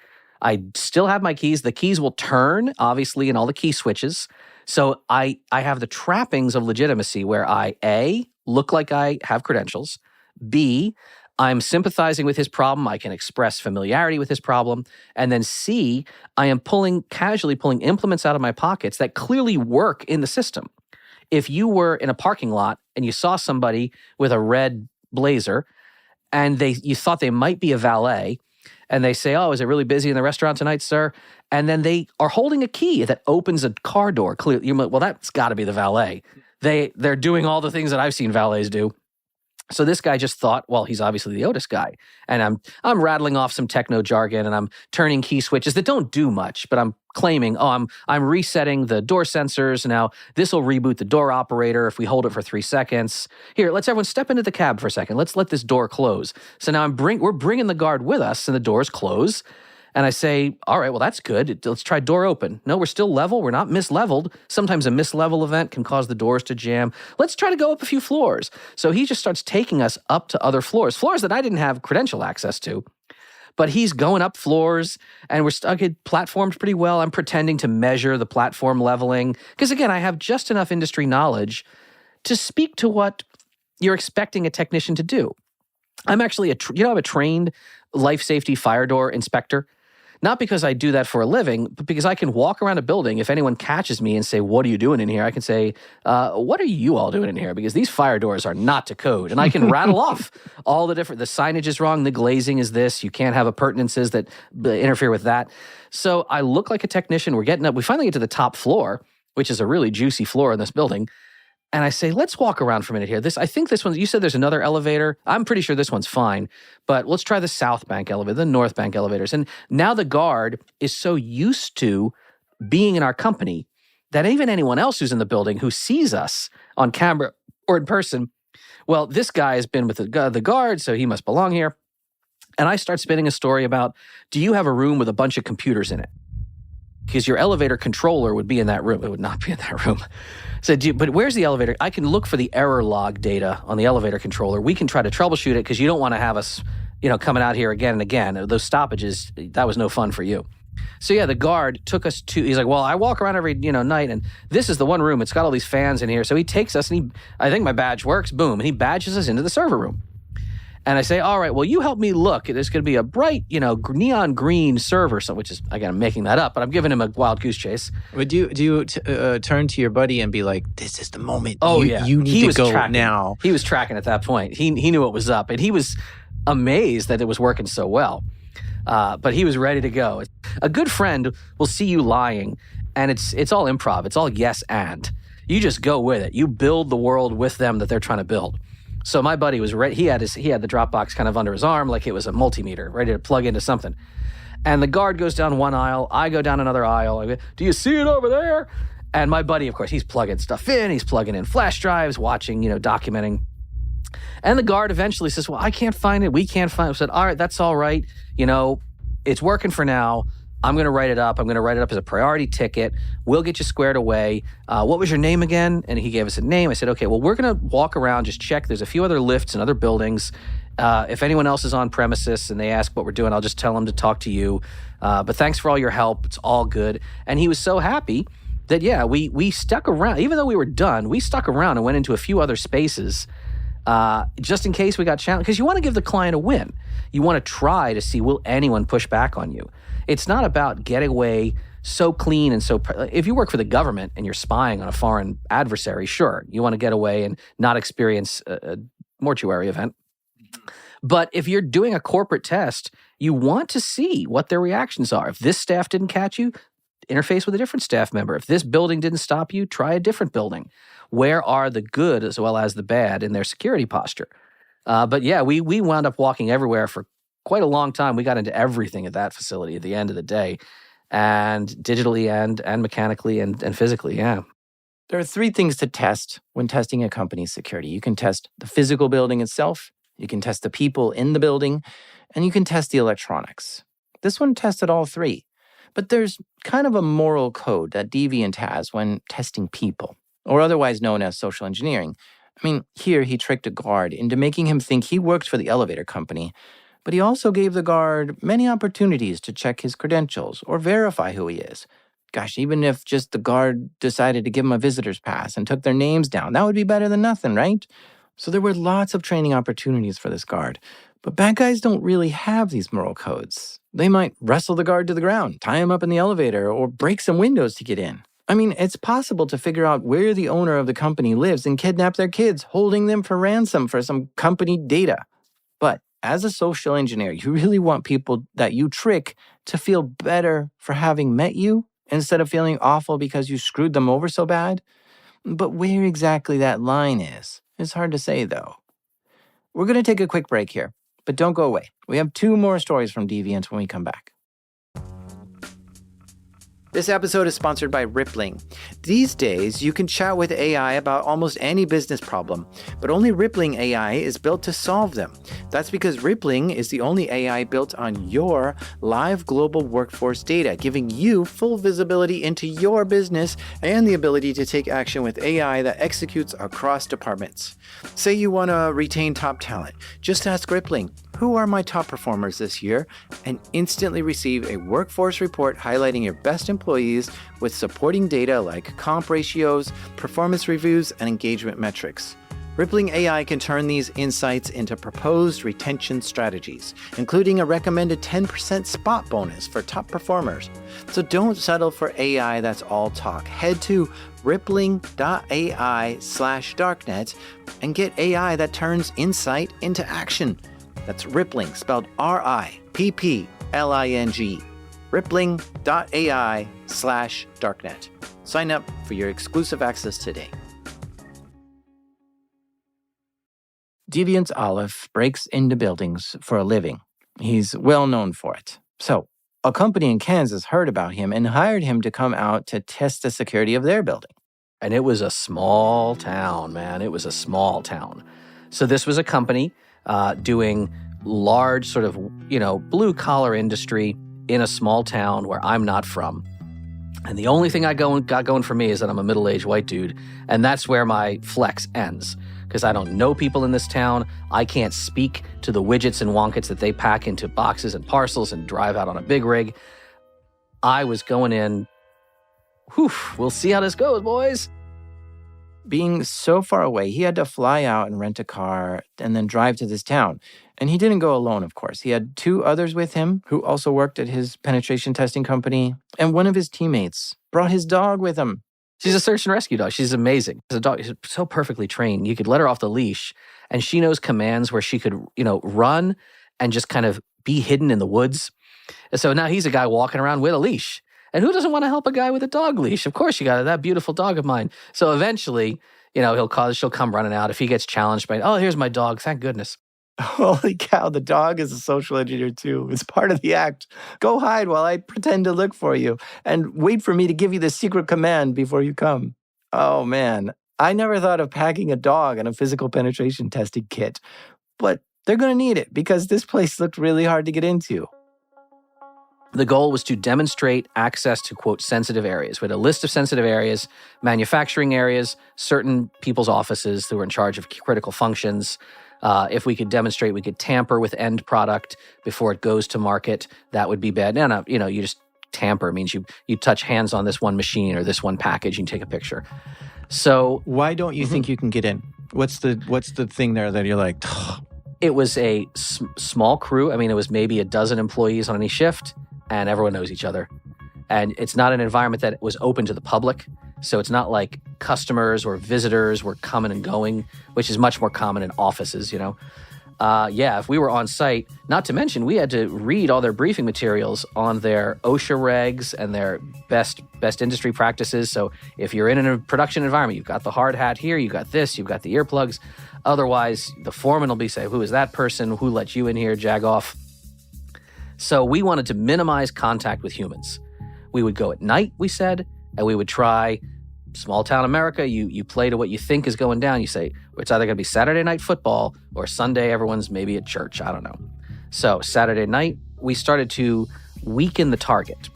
I still have my keys. The keys will turn, obviously, in all the key switches. So I have the trappings of legitimacy where I, A, look like I have credentials. B, I'm sympathizing with his problem. I can express familiarity with his problem. And then C, I am casually pulling implements out of my pockets that clearly work in the system. if you were in a parking lot and you saw somebody with a red blazer and you thought they might be a valet, and they say, "Oh, is it really busy in the restaurant tonight, sir?" And then they are holding a key that opens a car door. Clearly, you're like, well, that's got to be the valet. They're doing all the things that I've seen valets do. So this guy just thought, well, he's obviously the Otis guy. And I'm rattling off some techno jargon, and I'm turning key switches that don't do much, but I'm claiming, oh, I'm resetting the door sensors. Now this will reboot the door operator if we hold it for 3 seconds. Here, let's everyone step into the cab for a second. Let's let this door close. So now we're bringing the guard with us, and the doors close. And I say, all right, well, that's good. Let's try door open. No, we're still level. We're not misleveled. Sometimes a mislevel event can cause the doors to jam. Let's try to go up a few floors. So he just starts taking us up to other floors that I didn't have credential access to. But he's going up floors, and we're stuck at platforms pretty well. I'm pretending to measure the platform leveling. Because again, I have just enough industry knowledge to speak to what you're expecting a technician to do. I'm actually I'm a trained life safety fire door inspector. Not because I do that for a living, but because I can walk around a building. If anyone catches me and say, "What are you doing in here?" I can say, "What are you all doing in here?" Because these fire doors are not to code. And I can rattle off all the signage is wrong, the glazing is this, you can't have appurtenances that interfere with that. So I look like a technician. We're getting up. We finally get to the top floor, which is a really juicy floor in this building. And I say, let's walk around for a minute here. I think this one, you said there's another elevator. I'm pretty sure this one's fine, but let's try the South Bank elevator, the North Bank elevators. And now the guard is so used to being in our company that even anyone else who's in the building who sees us on camera or in person, well, this guy has been with the guard, so he must belong here. And I start spinning a story about, do you have a room with a bunch of computers in it? Because your elevator controller would be in that room. It would not be in that room. So, but where's the elevator? I can look for the error log data on the elevator controller. We can try to troubleshoot it because you don't want to have us, coming out here again and again. Those stoppages, that was no fun for you. So yeah, the guard took us to, he's like, well, I walk around every, night, and this is the one room. It's got all these fans in here. So he takes us, and I think my badge works, boom, and he badges us into the server room. And I say, all right, well, you help me look. There's going to be a bright, neon green server, which is, again, I'm making that up, but I'm giving him a wild goose chase. Would you turn to your buddy and be like, this is the moment. Oh, yeah. You need to go tracking. now. He was tracking at that point. He knew what was up, and he was amazed that it was working so well. But he was ready to go. A good friend will see you lying, and it's all improv. It's all yes and. You just go with it. You build the world with them that they're trying to build. So my buddy was ready. He had the Dropbox kind of under his arm like it was a multimeter, ready to plug into something. And the guard goes down one aisle. I go down another aisle. I go, do you see it over there? And my buddy, of course, he's plugging stuff in. He's plugging in flash drives, watching, documenting. And the guard eventually says, well, I can't find it. We can't find it. I said, all right, that's all right. It's working for now. I'm going to write it up. I'm going to write it up as a priority ticket. We'll get you squared away. What was your name again? And he gave us a name. I said, okay, well, we're going to walk around, just check. There's a few other lifts and other buildings. If anyone else is on premises and they ask what we're doing, I'll just tell them to talk to you. But thanks for all your help. It's all good. And he was so happy that, yeah, we stuck around. Even though we were done, we stuck around and went into a few other spaces just in case we got challenged. Because you want to give the client a win. You want to try to see, will anyone push back on you? It's not about getting away so clean and so... If you work for the government and you're spying on a foreign adversary, sure, you want to get away and not experience a mortuary event. But if you're doing a corporate test, you want to see what their reactions are. If this staff didn't catch you, interface with a different staff member. If this building didn't stop you, try a different building. Where are the good as well as the bad in their security posture? But yeah, we wound up walking everywhere for quite a long time. We got into everything at that facility at the end of the day, and digitally and mechanically and physically, yeah. There are 3 things to test when testing a company's security. You can test the physical building itself, you can test the people in the building, and you can test the electronics. This one tested all 3. But there's kind of a moral code that Deviant has when testing people, or otherwise known as social engineering. I mean, here he tricked a guard into making him think he worked for the elevator company, but he also gave the guard many opportunities to check his credentials or verify who he is. Gosh, even if just the guard decided to give him a visitor's pass and took their names down, that would be better than nothing, right? So there were lots of training opportunities for this guard. But bad guys don't really have these moral codes. They might wrestle the guard to the ground, tie him up in the elevator, or break some windows to get in. I mean, it's possible to figure out where the owner of the company lives and kidnap their kids, holding them for ransom for some company data. But as a social engineer, you really want people that you trick to feel better for having met you instead of feeling awful because you screwed them over so bad. But where exactly that line is hard to say, though. We're going to take a quick break here, but don't go away. We have 2 more stories from Deviant when we come back. This episode is sponsored by Rippling. These days, you can chat with AI about almost any business problem, but only Rippling AI is built to solve them. That's because Rippling is the only AI built on your live global workforce data, giving you full visibility into your business and the ability to take action with AI that executes across departments. Say you want to retain top talent. Just ask Rippling, who are my top performers this year? And instantly receive a workforce report highlighting your best employees with supporting data like comp ratios, performance reviews, and engagement metrics. Rippling AI can turn these insights into proposed retention strategies, including a recommended 10% spot bonus for top performers. So don't settle for AI that's all talk. Head to rippling.ai/darknet and get AI that turns insight into action. That's Rippling, spelled RIPPLING. Rippling.ai/darknet. Sign up for your exclusive access today. Deviant Ollam breaks into buildings for a living. He's well known for it. So, a company in Kansas heard about him and hired him to come out to test the security of their building. And it was a small town, man. It was a small town. So this was a company doing large sort of, blue collar industry in a small town where I'm not from. And the only thing got going for me is that I'm a middle-aged white dude. And that's where my flex ends. Because I don't know people in this town. I can't speak to the widgets and wonkets that they pack into boxes and parcels and drive out on a big rig. I was going in, we'll see how this goes, boys. Being so far away, he had to fly out and rent a car and then drive to this town. And he didn't go alone, of course. He had 2 others with him who also worked at his penetration testing company. And one of his teammates brought his dog with him. She's a search and rescue dog. She's amazing. The dog is so perfectly trained. You could let her off the leash, and she knows commands where she could, run and just kind of be hidden in the woods. And so now he's a guy walking around with a leash. And who doesn't want to help a guy with a dog leash? Of course, you got that beautiful dog of mine. So eventually, she'll come running out if he gets challenged by, oh, here's my dog. Thank goodness. Holy cow, the dog is a social engineer too. It's part of the act. Go hide while I pretend to look for you and wait for me to give you the secret command before you come. Oh man, I never thought of packing a dog in a physical penetration testing kit, but they're going to need it because this place looked really hard to get into. The goal was to demonstrate access to, quote, sensitive areas. We had a list of sensitive areas, manufacturing areas, certain people's offices who were in charge of critical functions. If we could demonstrate we could tamper with end product before it goes to market, that would be bad. No, you just tamper means you touch hands on this one machine or this one package and take a picture. So why don't you think you can get in? What's the thing there that you're like? It was a small crew. I mean, it was maybe a dozen employees on any shift, and everyone knows each other. And it's not an environment that was open to the public. So it's not like customers or visitors were coming and going, which is much more common in offices, if we were on site, not to mention we had to read all their briefing materials on their OSHA regs and their best industry practices. So if you're in a production environment, you've got the hard hat here, you've got this, you've got the earplugs. Otherwise, the foreman will be saying, who is that person? Who let you in here? Jag off. So we wanted to minimize contact with humans. We would go at night, we said, and we would try small town America. You play to what you think is going down. You say, it's either going to be Saturday night football or Sunday, everyone's maybe at church. I don't know. So Saturday night, we started to weaken the target.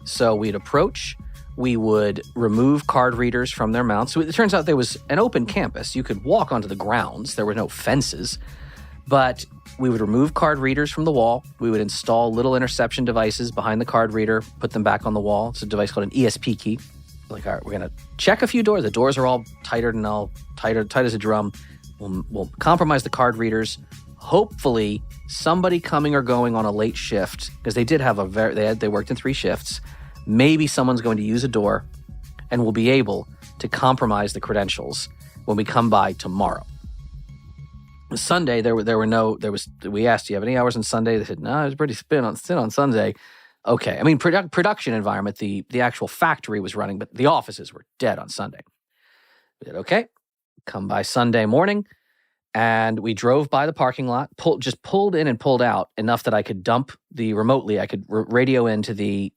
So we'd approach, we would remove card readers from their mounts. So it turns out there was an open campus. You could walk onto the grounds. There were no fences. But we would remove card readers from the wall. We would install little interception devices behind the card reader, put them back on the wall. It's a device called an ESP key. Like, all right, we're going to check a few doors. The doors are all tight as a drum. We'll compromise the card readers. Hopefully, somebody coming or going on a late shift, because they did have they worked in 3 shifts. Maybe someone's going to use a door, and we'll be able to compromise the credentials when we come by tomorrow. Sunday, we asked, do you have any hours on Sunday? They said, no, it's pretty thin on Sunday. Okay. I mean, production environment, the actual factory was running, but the offices were dead on Sunday. We said, okay, come by Sunday morning. And we drove by the parking lot, pulled in and pulled out enough that I could dump remotely. I could radio into the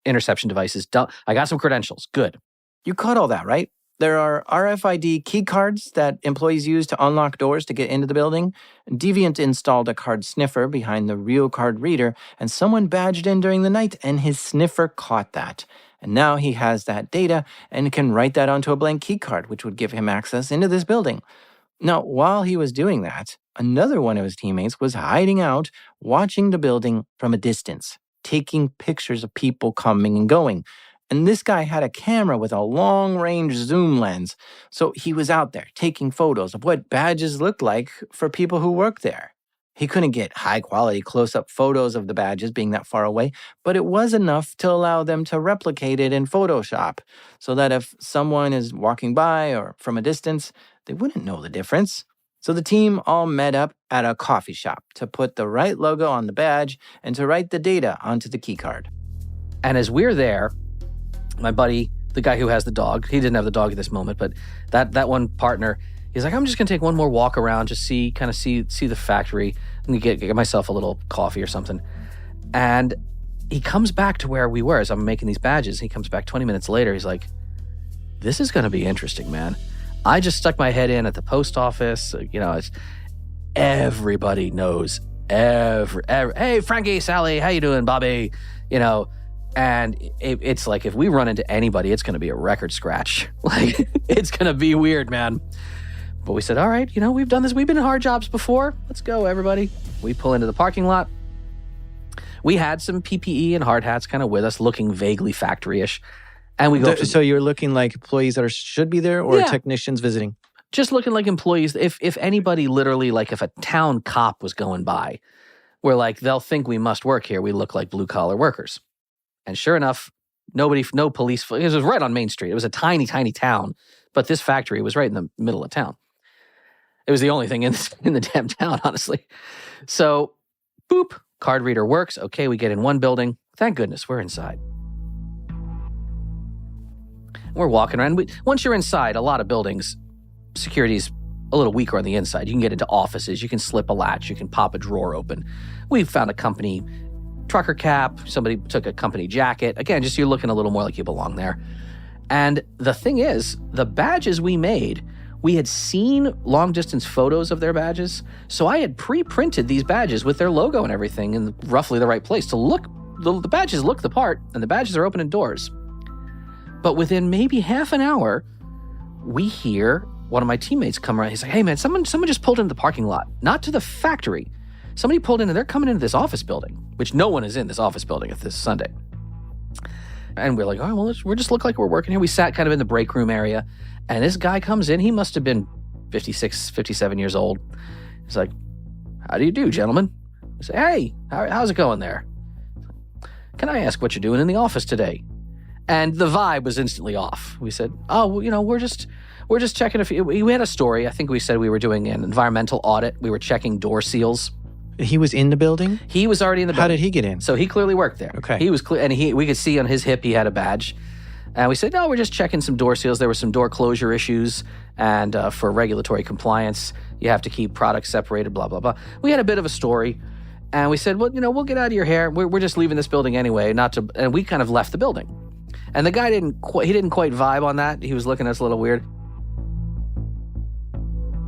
interception devices. I got some credentials. Good. You caught all that, right? There are RFID key cards that employees use to unlock doors to get into the building. Deviant installed a card sniffer behind the real card reader, and someone badged in during the night, and his sniffer caught that. And now he has that data and can write that onto a blank key card, which would give him access into this building. Now, while he was doing that, another one of his teammates was hiding out, watching the building from a distance, taking pictures of people coming and going. And this guy had a camera with a long-range zoom lens, so he was out there taking photos of what badges looked like for people who work there. He couldn't get high-quality close-up photos of the badges being that far away, but it was enough to allow them to replicate it in Photoshop, so that if someone is walking by or from a distance, they wouldn't know the difference. So the team all met up at a coffee shop to put the right logo on the badge and to write the data onto the keycard. And as we're there, my buddy, the guy who has the dog, he didn't have the dog at this moment, but that one partner, he's like, I'm just going to take one more walk around, just see the factory, and get myself a little coffee or something. And he comes back to where we were as I'm making these badges. He comes back 20 minutes later. He's like, this is going to be interesting, man. I just stuck my head in at the post office. Everybody knows hey, Frankie, Sally, how you doing, Bobby? And it's like, if we run into anybody, it's going to be a record scratch. Like, it's going to be weird, man. But we said, all right, we've done this. We've been in hard jobs before. Let's go, everybody. We pull into the parking lot. We had some PPE and hard hats kind of with us, looking vaguely factory-ish. And we go. So you're looking like employees that should be there, or technicians visiting? Just looking like employees. If anybody literally, like if a town cop was going by, we're like, they'll think we must work here. We look like blue-collar workers. And sure enough, no police. It was right on Main Street. It was a tiny, tiny town, but this factory was right in the middle of town. It was the only thing in the damn town, honestly. So, boop, card reader works. Okay, we get in one building. Thank goodness, we're inside. We're walking around. Once you're inside, a lot of buildings, security's a little weaker on the inside. You can get into offices. You can slip a latch. You can pop a drawer open. We found a company trucker cap. Somebody took a company jacket. Again, just you're looking a little more like you belong there. And the thing is, the badges we made, we had seen long-distance photos of their badges. So I had pre-printed these badges with their logo and everything in roughly the right place to look. The badges look the part, and the badges are opening doors. But within maybe half an hour, we hear one of my teammates come around. He's like, hey, man, someone just pulled into the parking lot, not to the factory. Somebody pulled in, and they're coming into this office building, which no one is in this office building at this Sunday. And we're like, all right, well, we just look like we're working here. We sat kind of in the break room area, and this guy comes in. He must have been 56, 57 years old. He's like, how do you do, gentlemen? I say, hey, how's it going there? Can I ask what you're doing in the office today? And the vibe was instantly off. We said, oh, well, we're just checking a few. We had a story. I think we said we were doing an environmental audit. We were checking door seals. He was in the building? He was already in the building. How did he get in? So he clearly worked there. Okay. He was and we could see on his hip he had a badge. And we said, no, we're just checking some door seals. There were some door closure issues, and for regulatory compliance, you have to keep products separated, blah, blah, blah. We had a bit of a story, and we said, well, we'll get out of your hair. We're just leaving this building anyway, and we kind of left the building. And the guy didn't quite vibe on that. He was looking at us a little weird.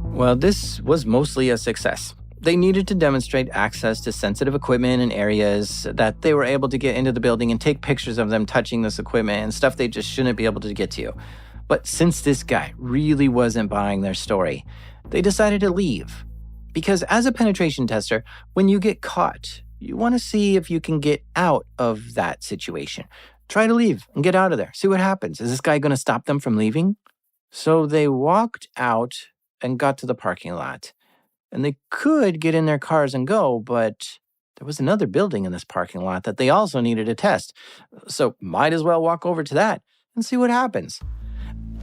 Well, this was mostly a success. They needed to demonstrate access to sensitive equipment in areas that they were able to get into the building and take pictures of them touching this equipment and stuff they just shouldn't be able to get to. But since this guy really wasn't buying their story, they decided to leave. Because as a penetration tester, when you get caught, you want to see if you can get out of that situation. Try to leave and get out of there. See what happens. Is this guy going to stop them from leaving? So they walked out and got to the parking lot. And they could get in their cars and go, but there was another building in this parking lot that they also needed to test. So might as well walk over to that. and see what happens.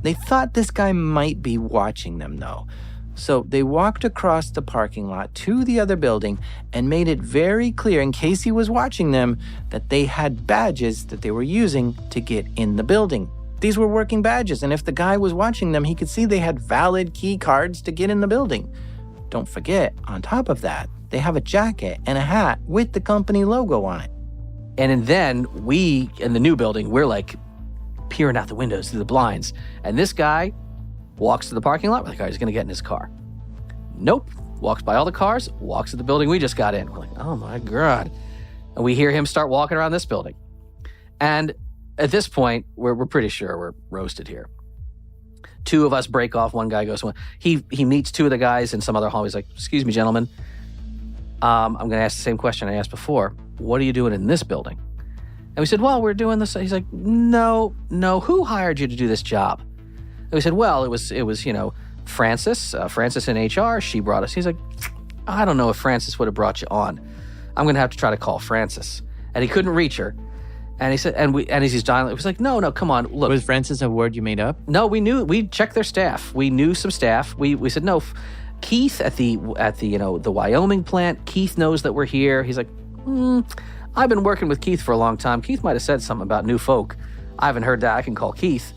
They thought this guy might be watching them, though. So they walked across the parking lot to the other building and made it very clear, in case he was watching them, that they had badges that they were using to get in the building. These were working badges, and if the guy was watching them, he could see they had valid key cards to get in the building. Don't forget, on top of that, they have a jacket and a hat with the company logo on it. And then we, in the new building, we're like peering out the windows through the blinds. And this guy walks to the parking lot. We're like, all right, he's going to get in his car. Nope. Walks by all the cars, walks to the building we just got in. We're like, oh my God. And we hear him start walking around this building. And at this point, we're pretty sure we're roasted here. Two of us break off. One guy goes, he meets two of the guys in some other hall. He's like, excuse me, gentlemen. I'm going to ask the same question I asked before. What are you doing in this building? And we said, well, we're doing this. He's like, no. Who hired you to do this job? And we said, well, it was Francis in HR. She brought us. He's like, I don't know if Francis would have brought you on. I'm going to have to try to call Francis. And he couldn't reach her. And he said, and as he's dialing, it was like, no, come on, look. Was Francis a word you made up? No, we checked their staff. We knew some staff. We said, no, Keith at the the Wyoming plant, Keith knows that we're here. He's like, I've been working with Keith for a long time. Keith might have said something about new folk. I haven't heard that. I can call Keith.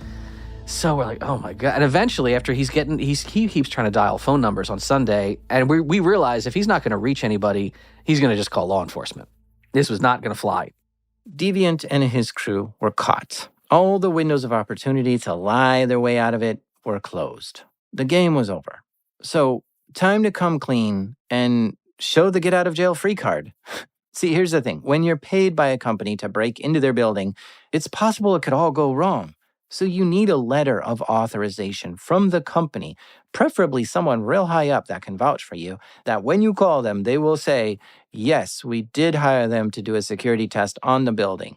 So we're like, oh my God. And eventually, after he keeps trying to dial phone numbers on Sunday, and we realize if he's not going to reach anybody, he's going to just call law enforcement. This was not going to fly. Deviant and his crew were caught. All the windows of opportunity to lie their way out of it were closed. The game was over. So, time to come clean and show the get-out-of-jail-free card. See, here's the thing. When you're paid by a company to break into their building, it's possible it could all go wrong. So you need a letter of authorization from the company, preferably someone real high up that can vouch for you, that when you call them, they will say, yes, we did hire them to do a security test on the building.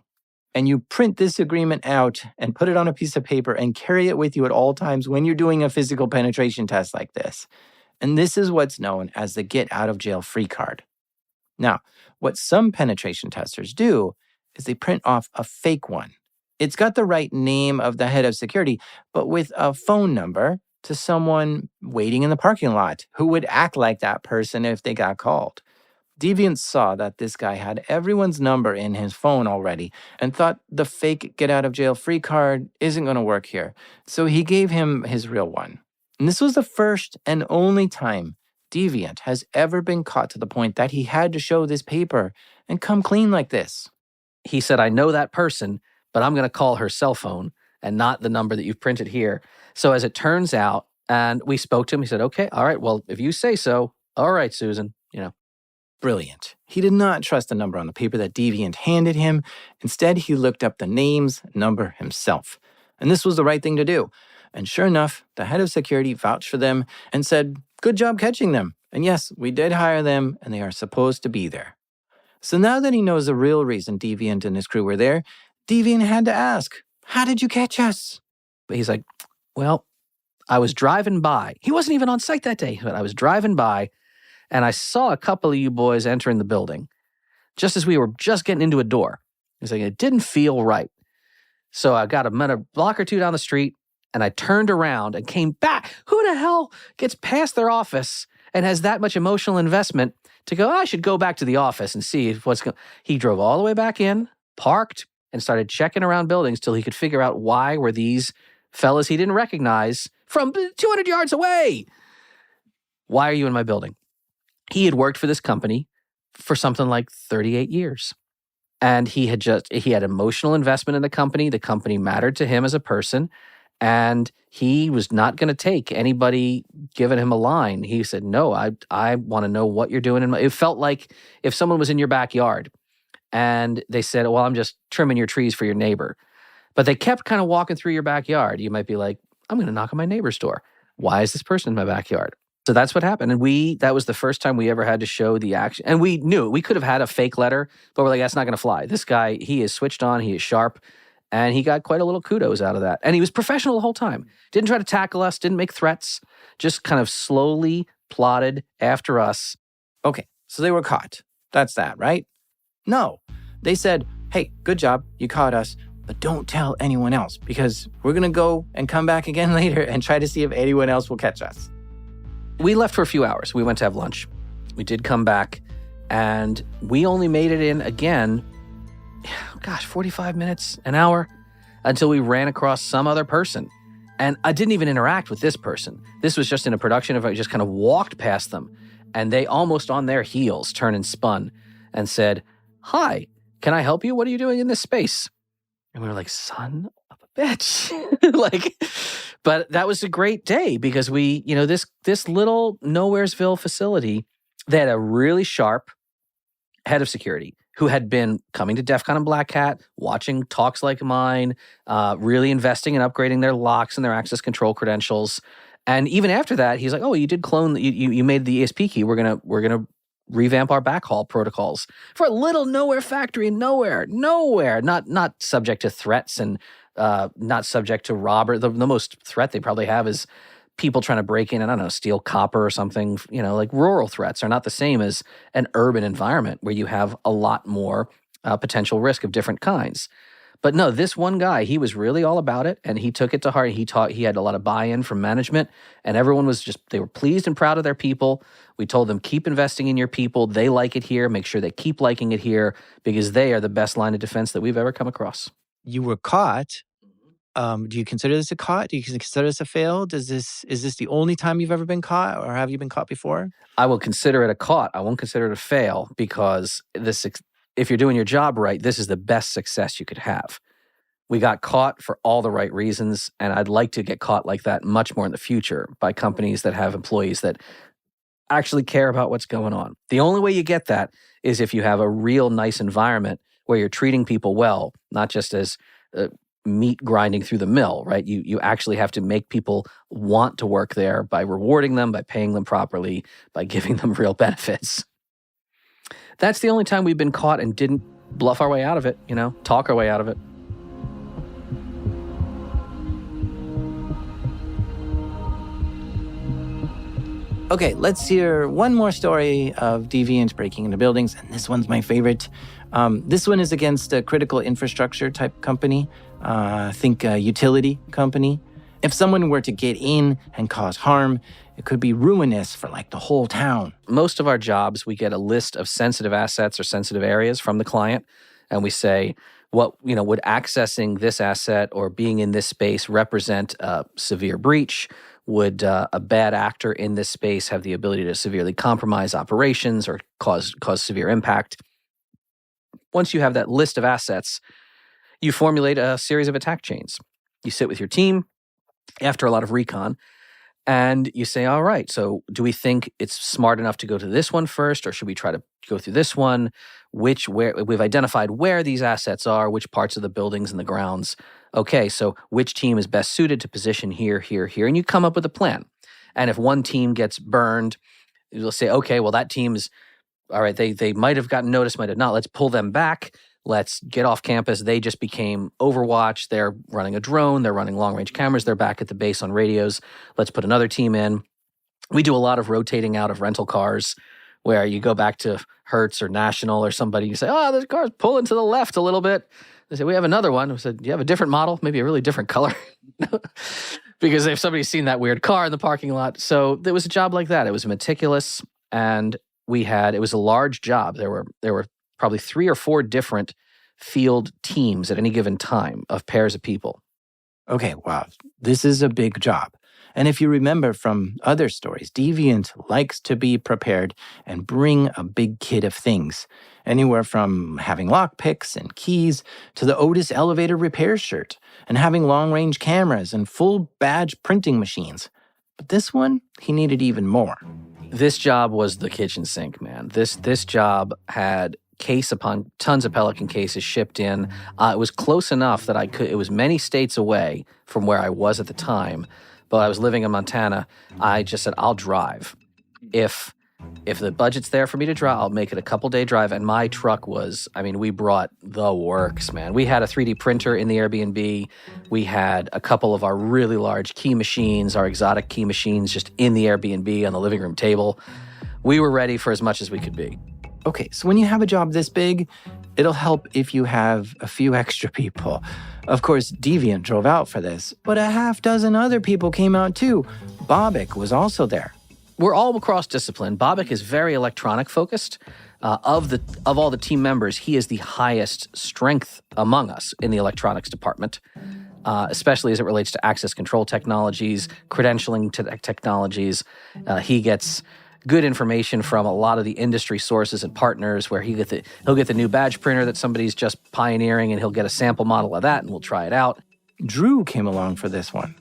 And you print this agreement out and put it on a piece of paper and carry it with you at all times when you're doing a physical penetration test like this. And this is what's known as the get-out-of-jail-free card. Now, what some penetration testers do is they print off a fake one. It's got the right name of the head of security, but with a phone number to someone waiting in the parking lot who would act like that person if they got called. Deviant saw that this guy had everyone's number in his phone already and thought the fake get-out-of-jail-free card isn't going to work here. So he gave him his real one. And this was the first and only time Deviant has ever been caught to the point that he had to show this paper and come clean like this. He said, I know that person, but I'm going to call her cell phone and not the number that you've printed here. So as it turns out, and we spoke to him, he said, okay, all right, well, if you say so, all right, Susan, Brilliant. He did not trust the number on the paper that Deviant handed him. Instead, he looked up the name's number himself. And this was the right thing to do. And sure enough, the head of security vouched for them and said, good job catching them. And yes, we did hire them, and they are supposed to be there. So now that he knows the real reason Deviant and his crew were there, Deviant had to ask, how did you catch us? But he's like, well, I was driving by. He wasn't even on site that day, but I was driving by, and I saw a couple of you boys entering the building just as we were just getting into a door. He's like, it didn't feel right. So I got a block or two down the street, and I turned around and came back. Who the hell gets past their office and has that much emotional investment to go, I should go back to the office and see what's going on? He drove all the way back in, parked, and started checking around buildings till he could figure out why were these fellas he didn't recognize from 200 yards away. Why are you in my building? He had worked for this company for something like 38 years. And he had emotional investment in the company. The company mattered to him as a person. And he was not going to take anybody giving him a line. He said, no, I want to know what you're doing. It felt like if someone was in your backyard and they said, well, I'm just trimming your trees for your neighbor. But they kept kind of walking through your backyard. You might be like, I'm going to knock on my neighbor's door. Why is this person in my backyard? So that's what happened. And that was the first time we ever had to show the action. And we knew we could have had a fake letter, but we're like, that's not going to fly. This guy, he is switched on, he is sharp, and he got quite a little kudos out of that. And he was professional the whole time. Didn't try to tackle us, didn't make threats, just kind of slowly plodded after us. Okay, so they were caught. That's that, right? No. They said, hey, good job, you caught us, but don't tell anyone else because we're going to go and come back again later and try to see if anyone else will catch us. We left for a few hours. We went to have lunch. We did come back, and we only made it in again, 45 minutes, an hour, until we ran across some other person. And I didn't even interact with this person. This was just in a production of I just kind of walked past them, and they almost on their heels turned and spun and said, "Hi, can I help you? What are you doing in this space?" And we were like, son of a bitch. But that was a great day because we, this little Nowheresville facility, they had a really sharp head of security who had been coming to DEF CON and Black Hat, watching talks like mine, really investing in upgrading their locks and their access control credentials. And even after that, he's like, "Oh, you did clone, you made the ESP key. We're gonna revamp our backhaul protocols for a little nowhere factory, nowhere, not subject to threats and not subject to robber. The most threat they probably have is people trying to break in and, I don't know, steal copper or something. Like rural threats are not the same as an urban environment where you have a lot more potential risk of different kinds. But no, this one guy, he was really all about it, and he took it to heart. He had a lot of buy-in from management, and everyone was they were pleased and proud of their people. We told them, keep investing in your people. They like it here. Make sure they keep liking it here because they are the best line of defense that we've ever come across. You were caught. Do you consider this a caught? Do you consider this a fail? Is this the only time you've ever been caught, or have you been caught before? I will consider it a caught. I won't consider it a fail because if you're doing your job right, this is the best success you could have. We got caught for all the right reasons, and I'd like to get caught like that much more in the future by companies that have employees that actually care about what's going on. The only way you get that is if you have a real nice environment where you're treating people well, not just as meat grinding through the mill, right? You actually have to make people want to work there by rewarding them, by paying them properly, by giving them real benefits. That's the only time we've been caught and didn't bluff our way out of it, talk our way out of it. Okay, let's hear one more story of deviants breaking into buildings, and this one's my favorite. This one is against a critical infrastructure type company, think a utility company. If someone were to get in and cause harm, it could be ruinous for the whole town. Most of our jobs, we get a list of sensitive assets or sensitive areas from the client, and we say, would accessing this asset or being in this space represent a severe breach? Would a bad actor in this space have the ability to severely compromise operations or cause severe impact? Once you have that list of assets, you formulate a series of attack chains. You sit with your team after a lot of recon, and you say, all right, so do we think it's smart enough to go to this one first, or should we try to go through this one? Where we've identified where these assets are, which parts of the buildings and the grounds. Okay, so which team is best suited to position here, here, here? And you come up with a plan. And if one team gets burned, you'll say, okay, well, that team's, all right, they might have gotten noticed, might have not. Let's pull them back. Let's get off campus. They just became Overwatch. They're running a drone. They're running long-range cameras. They're back at the base on radios. Let's put another team in. We do a lot of rotating out of rental cars where you go back to Hertz or National or somebody. You say, oh, this car's pulling to the left a little bit. They say, we have another one. We said, do you have a different model? Maybe a really different color? Because if somebody's seen that weird car in the parking lot. So there was a job like that. It was meticulous, and it was a large job. There were probably 3 or 4 different field teams at any given time of pairs of people. Okay, wow. This is a big job. And if you remember from other stories, Deviant likes to be prepared and bring a big kit of things. Anywhere from having lockpicks and keys to the Otis elevator repair shirt and having long-range cameras and full badge printing machines. But this one, he needed even more. This job was the kitchen sink, man. This job had case upon tons of Pelican cases shipped in. It was close enough that it was many states away from where I was at the time, but I was living in Montana. I just said, I'll drive. If the budget's there for me to drive, I'll make it a couple-day drive. And my truck we brought the works, man. We had a 3D printer in the Airbnb. We had a couple of our really large key machines, our exotic key machines, just in the Airbnb on the living room table. We were ready for as much as we could be. Okay, so when you have a job this big, It'll help if you have a few extra people. Of course, Deviant drove out for this, but a half dozen other people came out too. Bobik was also there. We're all across discipline. Bobik is very electronic focused. Of all the team members, he is the highest strength among us in the electronics department, especially as it relates to access control technologies, credentialing technologies. He gets good information from a lot of the industry sources and partners where he'll get the new badge printer that somebody's just pioneering, and he'll get a sample model of that, and we'll try it out. Drew came along for this one.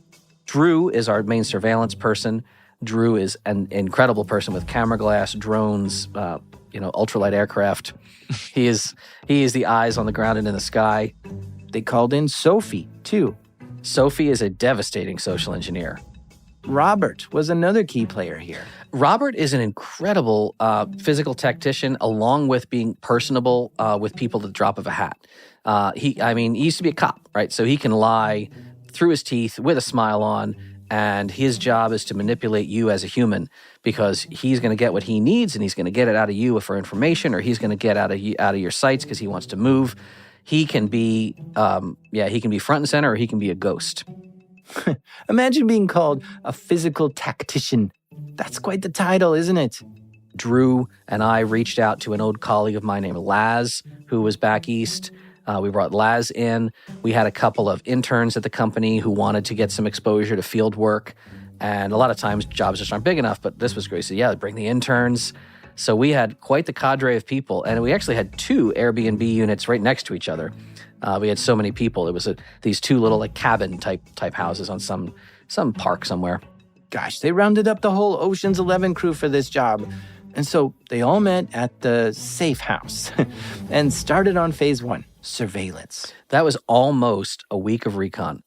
Drew is our main surveillance person. Drew is an incredible person with camera glass, drones, ultralight aircraft. He is the eyes on the ground and in the sky. They called in Sophie, too. Sophie is a devastating social engineer. Robert was another key player here. Robert is an incredible physical tactician, along with being personable with people at the drop of a hat. He used to be a cop, right? So he can lie through his teeth with a smile on, and his job is to manipulate you as a human, because he's going to get what he needs, and he's going to get it out of you for information, or he's going to get out of your sights because he wants to move. He can be, he can be front and center, or he can be a ghost. Imagine being called a physical tactician. That's quite the title, isn't it? Drew and I reached out to an old colleague of mine named Laz, who was back east. We brought Laz in. We had a couple of interns at the company who wanted to get some exposure to field work. And a lot of times jobs just aren't big enough, but this was great. So bring the interns. So we had quite the cadre of people. And we actually had 2 Airbnb units right next to each other. We had so many people. It was these 2 little cabin type houses on some park somewhere. Gosh, they rounded up the whole Ocean's 11 crew for this job. And so they all met at the safe house and started on phase 1, surveillance. That was almost a week of recon.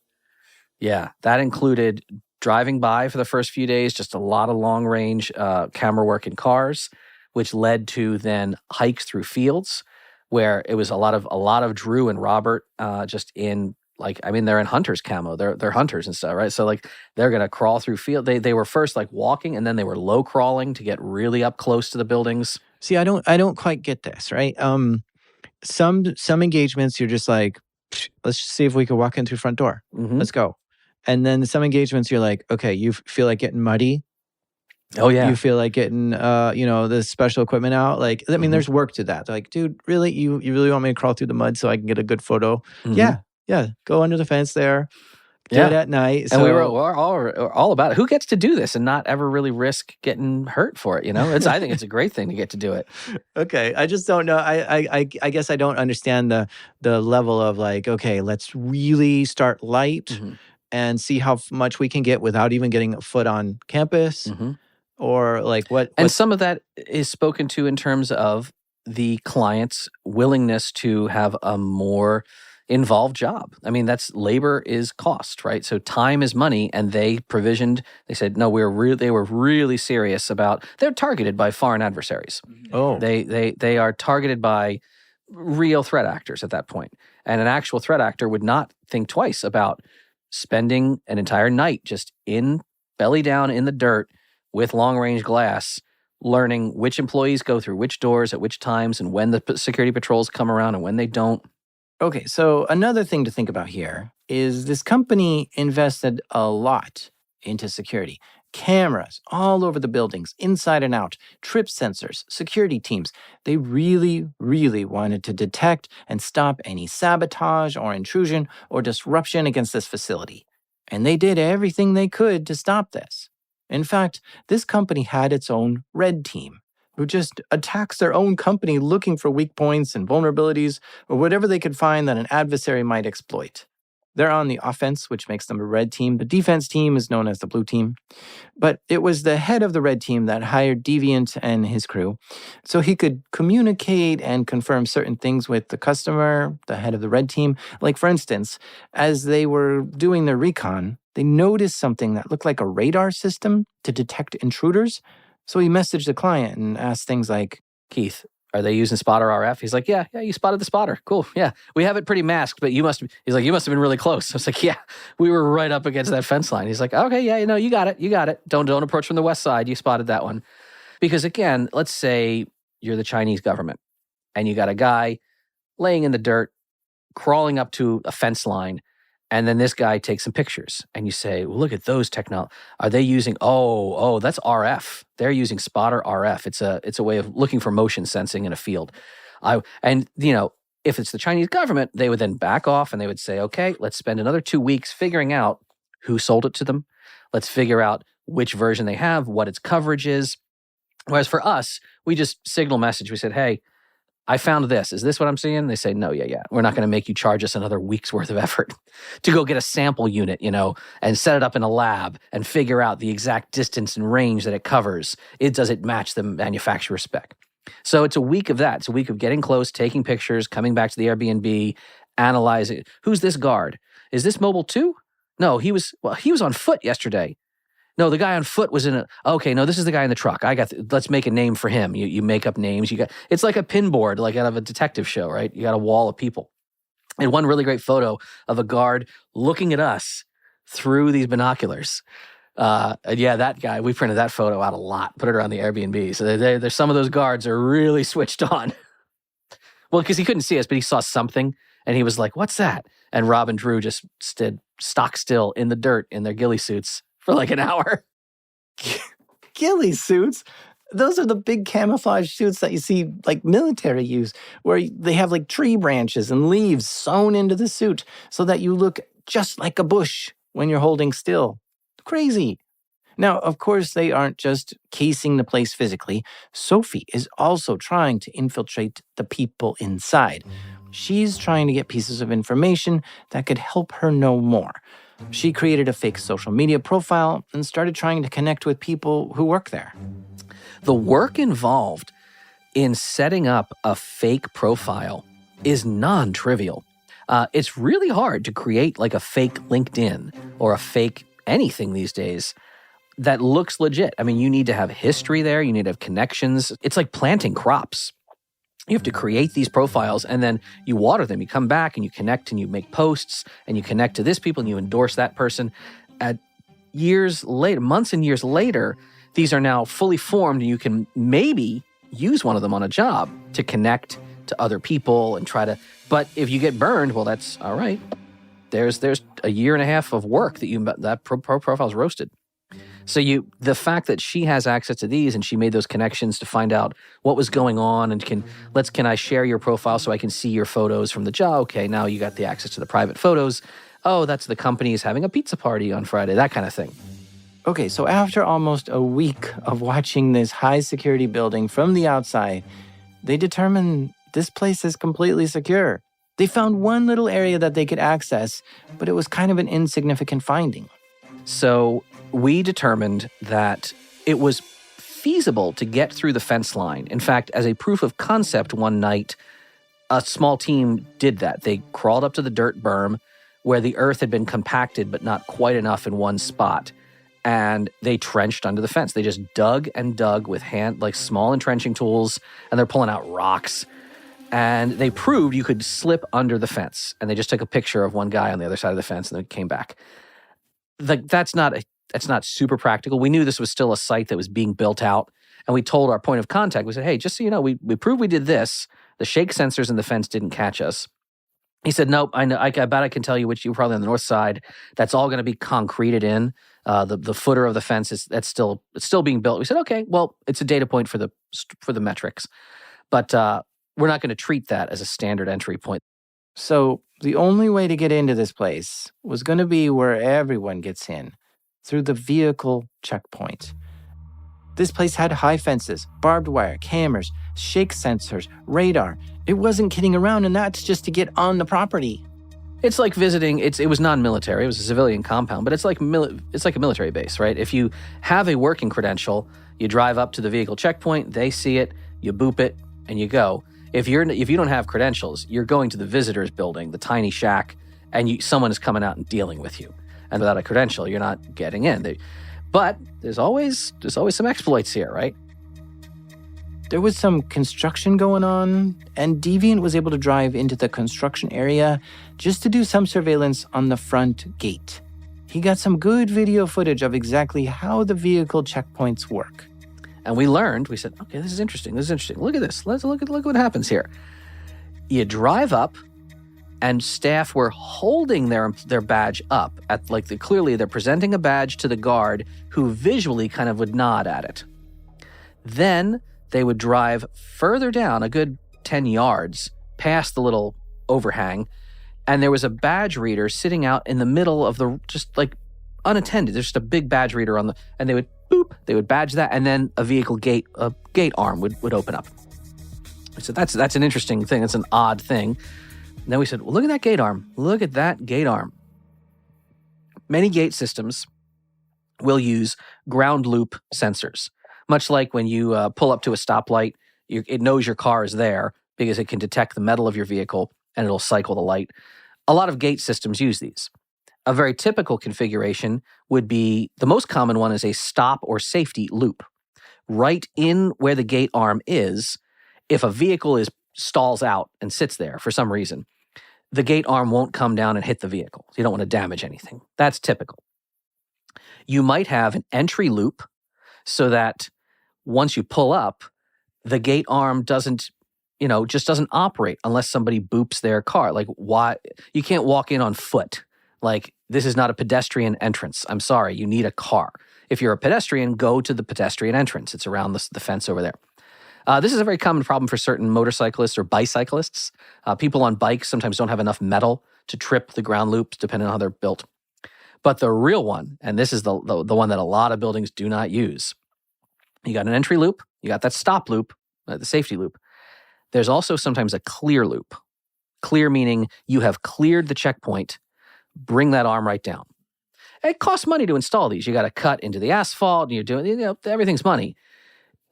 Yeah, that included driving by for the first few days, just a lot of long-range camera work in cars, which led to then hikes through fields, where it was a lot of Drew and Robert just in they're in hunter's camo. They're hunters and stuff, right? So they're gonna crawl through field. They were first walking, and then they were low crawling to get really up close to the buildings. See, I don't quite get this, right? Some engagements you're just like, let's just see if we can walk in through front door. Mm-hmm. Let's go. And then some engagements you're like, okay, you feel like getting muddy. Oh yeah. You feel like getting the special equipment out. Mm-hmm. There's work to that. They're like, dude, really? You really want me to crawl through the mud so I can get a good photo? Mm-hmm. Yeah. Go under the fence there. Do it at night. And we were all about it. Who gets to do this and not ever really risk getting hurt for it? I think it's a great thing to get to do it. Okay, I just don't know. I guess I don't understand the level of okay, let's really start light Mm-hmm. and see how much we can get without even getting a foot on campus, mm-hmm. or what. And some of that is spoken to in terms of the client's willingness to have a more involved job. That's labor is cost, right? So time is money, and they said, no, they were really serious about, they're targeted by foreign adversaries. Oh. They are targeted by real threat actors at that point. And an actual threat actor would not think twice about spending an entire night just belly down in the dirt with long-range glass, learning which employees go through which doors at which times, and when the security patrols come around and when they don't. Okay, so another thing to think about here is this company invested a lot into security. Cameras all over the buildings, inside and out, trip sensors, security teams. They really, really wanted to detect and stop any sabotage or intrusion or disruption against this facility. And they did everything they could to stop this. In fact, this company had its own red team, who just attacks their own company looking for weak points and vulnerabilities or whatever they could find that an adversary might exploit. They're on the offense, which makes them a red team. The defense team is known as the blue team. But it was the head of the red team that hired Deviant and his crew so he could communicate and confirm certain things with the customer, the head of the red team. Like, for instance, as they were doing their recon, they noticed something that looked like a radar system to detect intruders. So he messaged the client and asked things like, Keith, are they using spotter RF? He's like, yeah, you spotted the spotter. Cool. Yeah, we have it pretty masked, but you must have been really close. I was like, yeah, we were right up against that fence line. He's like, okay, yeah, you got it. Don't approach from the west side. You spotted that one. Because again, let's say you're the Chinese government and you got a guy laying in the dirt, crawling up to a fence line, and then this guy takes some pictures. And you say, well, look at those technology. Are they using, that's RF. They're using spotter RF. It's a way of looking for motion sensing in a field. If it's the Chinese government, they would then back off and they would say, okay, let's spend another 2 weeks figuring out who sold it to them. Let's figure out which version they have, what its coverage is. Whereas for us, we just signal message. We said, hey, I found this. Is this what I'm seeing? They say, no, yeah. We're not going to make you charge us another week's worth of effort to go get a sample unit, and set it up in a lab and figure out the exact distance and range that it covers. Does it match the manufacturer's spec? So it's a week of that. It's a week of getting close, taking pictures, coming back to the Airbnb, analyzing. Who's this guard? Is this mobile too? No, he was on foot yesterday. No, the guy on foot was okay, no, this is the guy in the truck. Let's make a name for him. You make up names. It's like a pinboard, like out of a detective show, right? You got a wall of people. And one really great photo of a guard looking at us through these binoculars. That guy, we printed that photo out a lot, put it around the Airbnb. So there's some of those guards are really switched on. Well, because he couldn't see us, but he saw something and he was like, what's that? And Rob and Drew just stood stock still in the dirt in their ghillie suits for like an hour. Ghillie suits? Those are the big camouflage suits that you see like military use, where they have like tree branches and leaves sewn into the suit so that you look just like a bush when you're holding still. Crazy. Now, of course, they aren't just casing the place physically. Sophie is also trying to infiltrate the people inside. She's trying to get pieces of information that could help her know more. She created a fake social media profile and started trying to connect with people who work there. The work involved in setting up a fake profile is non-trivial. It's really hard to create like a fake LinkedIn or a fake anything these days that looks legit. I mean, you need to have history there. You need to have connections. It's like planting crops. You have to create these profiles and then you water them. You come back and you connect and you make posts and you connect to this people and you endorse that person. Years later, months and years later, these are now fully formed and you can maybe use one of them on a job to connect to other people and try to, but if you get burned, well, that's all right. There's a year and a half of work that profile's roasted. So the fact that she has access to these and she made those connections to find out what was going on and can I share your profile so I can see your photos from the job? Okay, now you got the access to the private photos. Oh, that's the company is having a pizza party on Friday, that kind of thing. Okay, so after almost a week of watching this high security building from the outside, they determined this place is completely secure. They found one little area that they could access, but it was kind of an insignificant finding. So we determined that it was feasible to get through the fence line. In fact, as a proof of concept one night, a small team did that. They crawled up to the dirt berm where the earth had been compacted but not quite enough in one spot. And they trenched under the fence. They just dug and dug with small entrenching tools, and they're pulling out rocks. And they proved you could slip under the fence. And they just took a picture of one guy on the other side of the fence and then came back. That's not super practical. We knew this was still a site that was being built out. And we told our point of contact, we said, hey, just so you know, we proved we did this. The shake sensors in the fence didn't catch us. He said, nope, I know. I bet I can tell you which you're probably on the north side. That's all going to be concreted in. The footer of the fence it's still being built. We said, okay, well, it's a data point for the metrics. But we're not going to treat that as a standard entry point. So the only way to get into this place was going to be where everyone gets in, through the vehicle checkpoint. This place had high fences, barbed wire, cameras, shake sensors, radar. It wasn't kidding around, and that's just to get on the property. It's like visiting. It was non-military. It was a civilian compound, but it's like a military base, right? If you have a working credential, you drive up to the vehicle checkpoint, they see it, you boop it, and you go. If you don't have credentials, you're going to the visitors building, the tiny shack, and someone is coming out and dealing with you. And without a credential, you're not getting in. But there's always some exploits here, right? There was some construction going on, and Deviant was able to drive into the construction area just to do some surveillance on the front gate. He got some good video footage of exactly how the vehicle checkpoints work. And we said, okay, this is interesting. Look at this. Look what happens here. You drive up, and staff were holding their badge up at clearly they're presenting a badge to the guard who visually kind of would nod at it. Then they would drive further down a good 10 yards past the little overhang, and there was a badge reader sitting out in the middle of just unattended. There's just a big badge reader and they would boop, they would badge that, and then a gate arm would open up. So that's an interesting thing. That's an odd thing. And then we said, well, look at that gate arm. Look at that gate arm. Many gate systems will use ground loop sensors. Much like when you pull up to a stoplight, it knows your car is there because it can detect the metal of your vehicle and it'll cycle the light. A lot of gate systems use these. A very typical configuration would be, the most common one is a stop or safety loop. Right in where the gate arm is, if a vehicle stalls out and sits there for some reason, the gate arm won't come down and hit the vehicle. You don't want to damage anything. That's typical. You might have an entry loop so that once you pull up, the gate arm just doesn't operate unless somebody boops their car. Like, why? You can't walk in on foot. Like, this is not a pedestrian entrance. I'm sorry, you need a car. If you're a pedestrian, go to the pedestrian entrance. It's around the fence over there. This is a very common problem for certain motorcyclists or bicyclists. People on bikes sometimes don't have enough metal to trip the ground loops, depending on how they're built. But the real one, and this is the one that a lot of buildings do not use, you got an entry loop, you got that stop loop, the safety loop. There's also sometimes a clear loop. Clear meaning you have cleared the checkpoint, bring that arm right down. It costs money to install these. You got to cut into the asphalt, and you're doing, everything's money.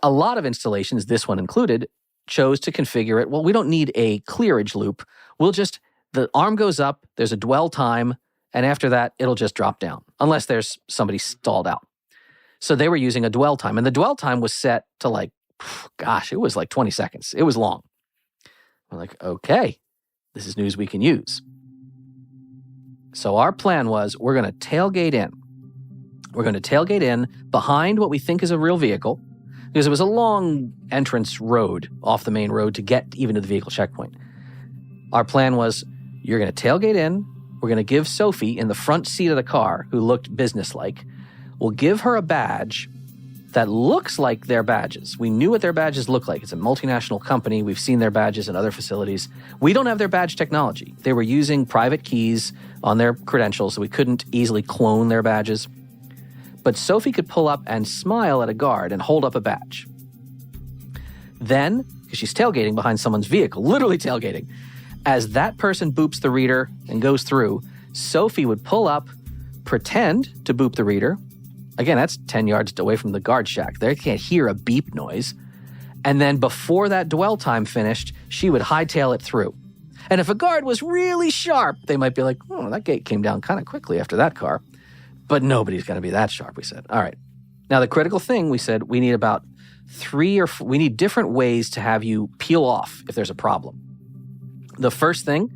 A lot of installations, this one included, chose to configure it. Well, we don't need a clearage loop. The arm goes up, there's a dwell time, and after that, it'll just drop down, unless there's somebody stalled out. So they were using a dwell time, and the dwell time was set to it was 20 seconds. It was long. We're like, okay, this is news we can use. So our plan was, we're going to tailgate in. We're going to tailgate in behind what we think is a real vehicle, because it was a long entrance road off the main road to get even to the vehicle checkpoint. Our plan was, you're going to tailgate in. We're going to give Sophie in the front seat of the car, who looked businesslike, we'll give her a badge that looks like their badges. We knew what their badges look like. It's a multinational company. We've seen their badges in other facilities. We don't have their badge technology. They were using private keys on their credentials, so we couldn't easily clone their badges. But Sophie could pull up and smile at a guard and hold up a badge. Then, because she's tailgating behind someone's vehicle, literally tailgating, as that person boops the reader and goes through, Sophie would pull up, pretend to boop the reader. Again, that's 10 yards away from the guard shack. They can't hear a beep noise. And then before that dwell time finished, she would hightail it through. And if a guard was really sharp, they might be like, oh, that gate came down kind of quickly after that car. But nobody's going to be that sharp, we said. All right. Now, the critical thing, we said, we need about we need different ways to have you peel off if there's a problem. The first thing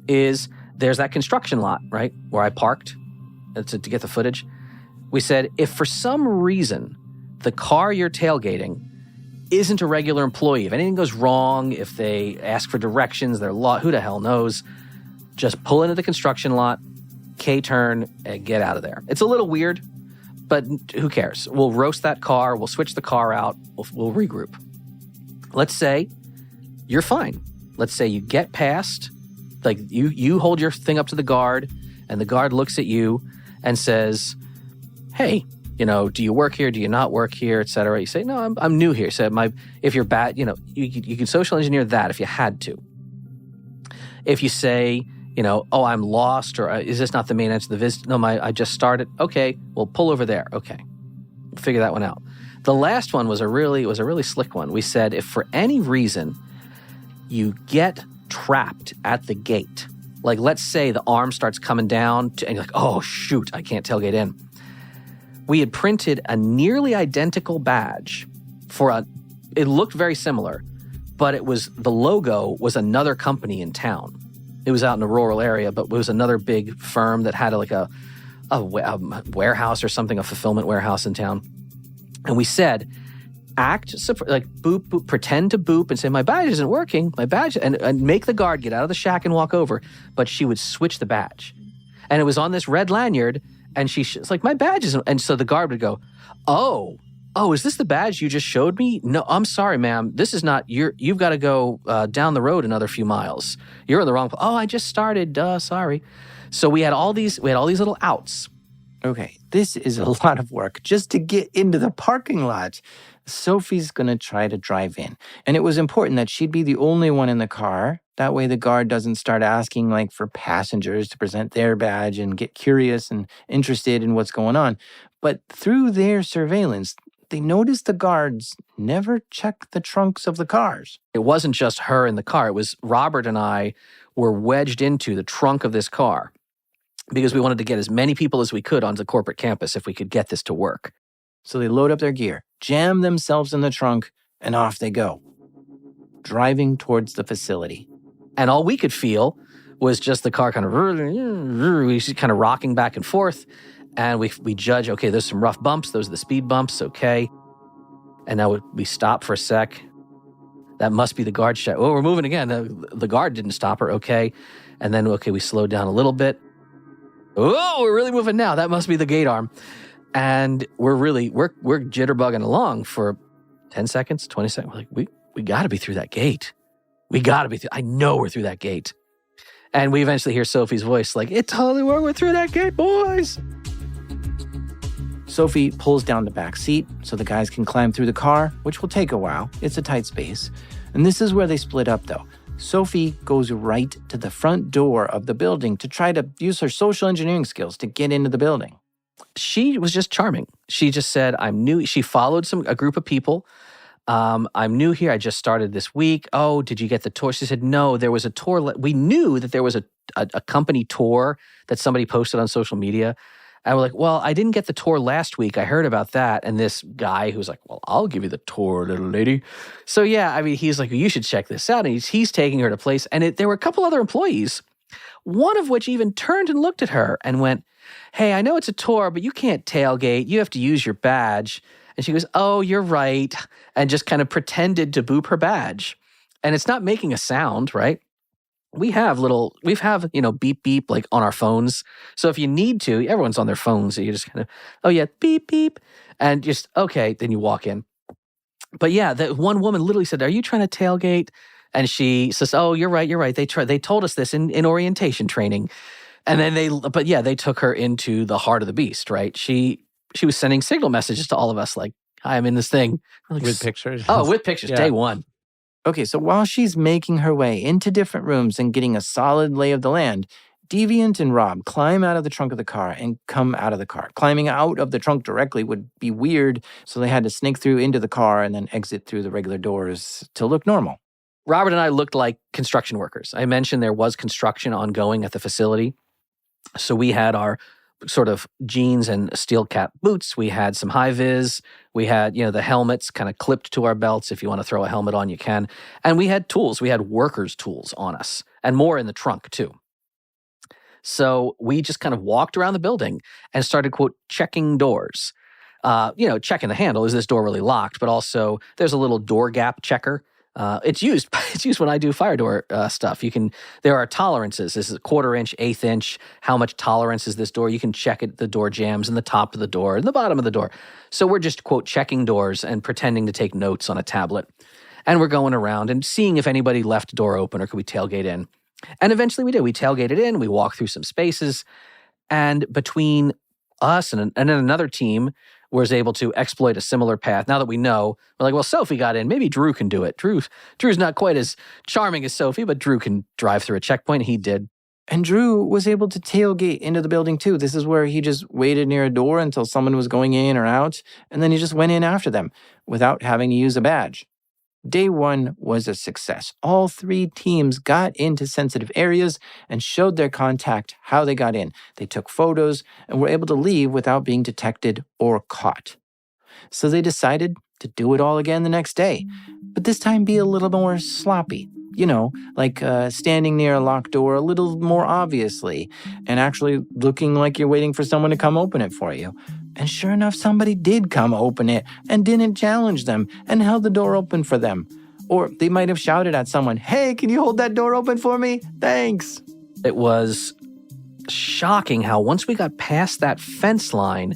is there's that construction lot, right, where I parked to get the footage. We said, if for some reason the car you're tailgating isn't a regular employee, if anything goes wrong, if they ask for directions, who the hell knows, just pull into the construction lot, K-turn, and get out of there. It's a little weird, but who cares? We'll roast that car, we'll switch the car out, we'll regroup. Let's say you're fine. Let's say you get past, you hold your thing up to the guard, and the guard looks at you and says, hey, do you work here? Do you not work here, et cetera? You say, no, I'm new here. So if you're bad, you can social engineer that if you had to. If you say, oh, I'm lost, or is this not the main entrance of the visit? No, I just started. Okay, well, pull over there. Okay, we'll figure that one out. The last one was a really slick one. We said, if for any reason you get trapped at the gate, like let's say the arm starts coming down, and you're like, oh, shoot, I can't tailgate in. We had printed a nearly identical badge it looked very similar, but the logo was another company in town. It was out in a rural area, but it was another big firm that had a warehouse or something, a fulfillment warehouse in town. And we said, like boop, pretend to boop and say, my badge isn't working, my badge, and make the guard get out of the shack and walk over. But she would switch the badge. And it was on this red lanyard, and she's like, my badge isn't, and so the guard would go, oh, is this the badge you just showed me? No, I'm sorry, ma'am. This is not, you've got to go down the road another few miles. You're in the wrong, oh, I just started, sorry. So we had all these little outs. Okay, this is a lot of work just to get into the parking lot. Sophie's going to try to drive in. And it was important that she'd be the only one in the car. That way the guard doesn't start asking like for passengers to present their badge and get curious and interested in what's going on. But through their surveillance, they noticed the guards never checked the trunks of the cars. It wasn't just her in the car. It was Robert and I were wedged into the trunk of this car because we wanted to get as many people as we could onto the corporate campus if we could get this to work. So they load up their gear, jam themselves in the trunk, and off they go, driving towards the facility. And all we could feel was just the car kind of rocking back and forth. And we judge, okay, there's some rough bumps. Those are the speed bumps, okay. And now we stop for a sec. That must be the guard shot. Oh, we're moving again. The guard didn't stop her, okay. And then, okay, we slowed down a little bit. Oh, we're really moving now. That must be the gate arm. And we're jitterbugging along for 10 seconds, 20 seconds. We're like, we got to be through that gate. We got to be through. I know we're through that gate. And we eventually hear Sophie's voice like, it totally worked. We're through that gate, boys. Sophie pulls down the back seat so the guys can climb through the car, which will take a while. It's a tight space. And this is where they split up, though. Sophie goes right to the front door of the building to try to use her social engineering skills to get into the building. She was just charming. She just said, I'm new. She followed a group of people. I'm new here. I just started this week. Oh, did you get the tour? She said, no, there was a tour. We knew that there was a company tour that somebody posted on social media. And we're like, well, I didn't get the tour last week. I heard about that. And this guy who's like, well, I'll give you the tour, little lady. So yeah, I mean, he's like, you should check this out. And he's taking her to place. And there were a couple other employees, one of which even turned and looked at her and went, hey, I know it's a tour, but you can't tailgate. You have to use your badge. And she goes, oh, you're right. And just kind of pretended to boop her badge. And it's not making a sound, right? We have beep, beep, like on our phones. So if you need to, everyone's on their phones. So you just kind of, oh yeah, beep, beep. And just, okay, then you walk in. But yeah, the one woman literally said, are you trying to tailgate? And she says, oh, you're right. They told us this in orientation training. And then they took her into the heart of the beast, right? She was sending signal messages to all of us like, hi, I'm in this thing. Like, with pictures. Oh, with pictures, Yeah. Day one. Okay, so while she's making her way into different rooms and getting a solid lay of the land, Deviant and Rob climb out of the trunk of the car and come out of the car. Climbing out of the trunk directly would be weird, so they had to snake through into the car and then exit through the regular doors to look normal. Robert and I looked like construction workers. I mentioned there was construction ongoing at the facility. So we had our sort of jeans and steel cap boots. We had some high vis. We had, the helmets kind of clipped to our belts. If you want to throw a helmet on, you can. And we had tools. We had workers' tools on us and more in the trunk too. So we just kind of walked around the building and started, quote, checking doors. Checking the handle. Is this door really locked? But also there's a little door gap checker. It's used when I do fire door stuff. There are tolerances. This is 1/4 inch, 1/8 inch. How much tolerance is this door? You can check it, the door jams in the top of the door and the bottom of the door. So we're just, quote, checking doors and pretending to take notes on a tablet. And we're going around and seeing if anybody left a door open or could we tailgate in. And eventually we did. We tailgated in, we walked through some spaces. And between us and another team was able to exploit a similar path. Now that we know, we're like, well, Sophie got in. Maybe Drew can do it. Drew's not quite as charming as Sophie, but Drew can drive through a checkpoint. He did. And Drew was able to tailgate into the building too. This is where he just waited near a door until someone was going in or out, and then he just went in after them without having to use a badge. Day one was a success. All 3 teams got into sensitive areas and showed their contact how they got in. They took photos and were able to leave without being detected or caught. So they decided to do it all again the next day, but this time be a little more sloppy. Like standing near a locked door a little more obviously and actually looking like you're waiting for someone to come open it for you. And sure enough, somebody did come open it and didn't challenge them and held the door open for them. Or they might have shouted at someone, "Hey, can you hold that door open for me? Thanks." It was shocking how once we got past that fence line,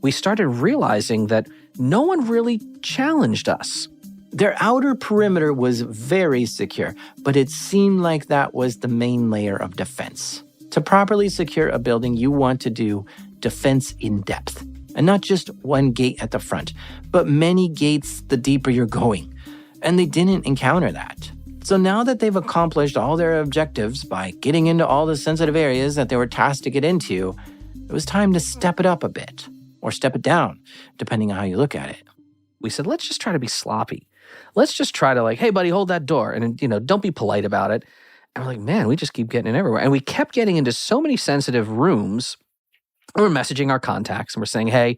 we started realizing that no one really challenged us. Their outer perimeter was very secure, but it seemed like that was the main layer of defense. To properly secure a building, you want to do defense in depth, and not just one gate at the front, but many gates the deeper you're going. And they didn't encounter that. So now that they've accomplished all their objectives by getting into all the sensitive areas that they were tasked to get into, it was time to step it up a bit, or step it down, depending on how you look at it. We said, let's just try to be sloppy. Let's just try to hey, buddy, hold that door. And, don't be polite about it. And we're like, man, we just keep getting in everywhere. And we kept getting into so many sensitive rooms. We're messaging our contacts and we're saying, hey,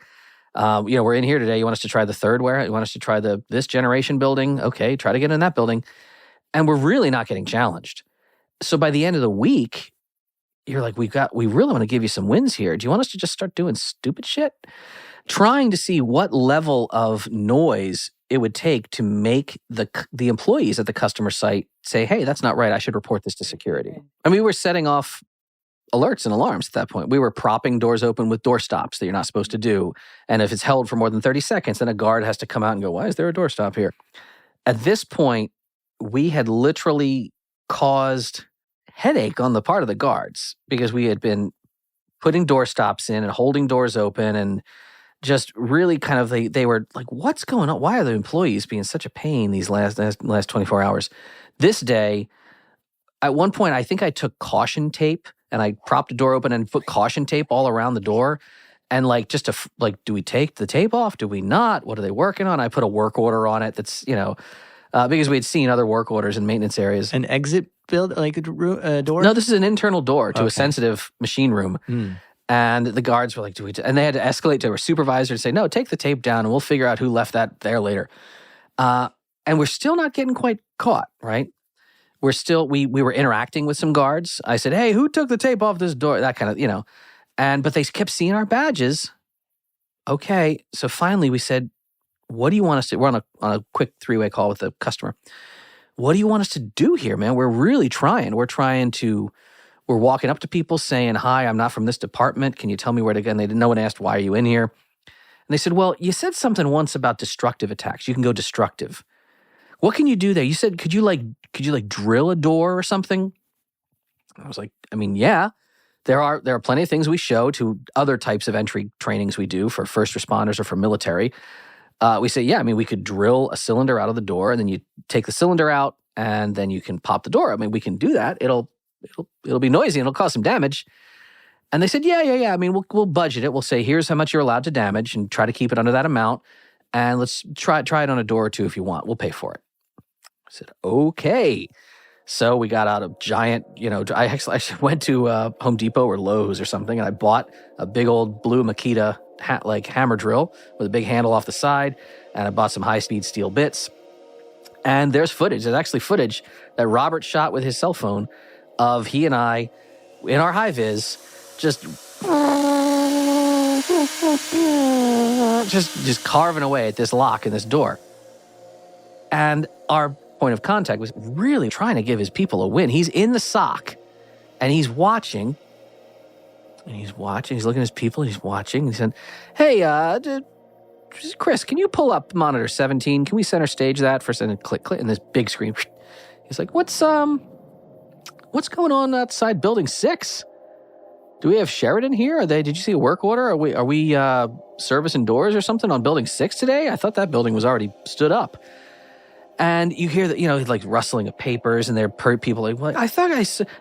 we're in here today. You want us to try the third warehouse? You want us to try this generation building? Okay, try to get in that building. And we're really not getting challenged. So by the end of the week, you're like, we really want to give you some wins here. Do you want us to just start doing stupid shit? Trying to see what level of noise it would take to make the employees at the customer site say, hey, that's not right. I should report this to security. And we were setting off alerts and alarms at that point. We were propping doors open with door stops that you're not supposed to do. And if it's held for more than 30 seconds, then a guard has to come out and go, why is there a door stop here? At this point, we had literally caused headache on the part of the guards because we had been putting door stops in and holding doors open and just really kind of, they were like, what's going on? Why are the employees being such a pain these last 24 hours? This day, at one point, I think I took caution tape and I propped the door open and put caution tape all around the door. And do we take the tape off? Do we not? What are they working on? I put a work order on it that's, because we had seen other work orders in maintenance areas. An exit build, like a door? No, this is an internal door to a sensitive machine room. And the guards were like, and they had to escalate to a supervisor and say, no, take the tape down and we'll figure out who left that there later. And we're still not getting quite caught, right? We're still, we were interacting with some guards. I said, hey, who took the tape off this door? That kind of, but they kept seeing our badges. Okay. So finally we said, what do you want us to, we're on a quick 3-way call with the customer. What do you want us to do here, man? We're really trying. We're walking up to people saying, hi, I'm not from this department. Can you tell me where to go? And no one asked, why are you in here? And they said, well, you said something once about destructive attacks. You can go destructive. What can you do there? You said, could you drill a door or something? I was like, yeah. There are plenty of things we show to other types of entry trainings we do for first responders or for military. We say, we could drill a cylinder out of the door and then you take the cylinder out and then you can pop the door. We can do that. It'll be noisy and it'll cause some damage. And they said, yeah. We'll budget it. We'll say, here's how much you're allowed to damage and try to keep it under that amount. And let's try it on a door or two if you want. We'll pay for it. I said, okay. So we got out a giant, I actually went to Home Depot or Lowe's or something, and I bought a big old blue Makita hammer drill with a big handle off the side, and I bought some high-speed steel bits. And there's footage. There's actually footage that Robert shot with his cell phone of he and I in our high-vis just carving away at this lock in this door. And our point of contact was really trying to give his people a win. He's in the SOC, and he's watching. He's looking at his people, and he's watching. He said, hey, Chris, can you pull up monitor 17? Can we center stage that for a second? Click, click, and this big screen. He's like, what's going on outside building 6? Do we have Sheridan here? Did you see a work order? Are we servicing doors or something on building 6 today? I thought that building was already stood up. And you hear that, rustling of papers, and there are people like, I thought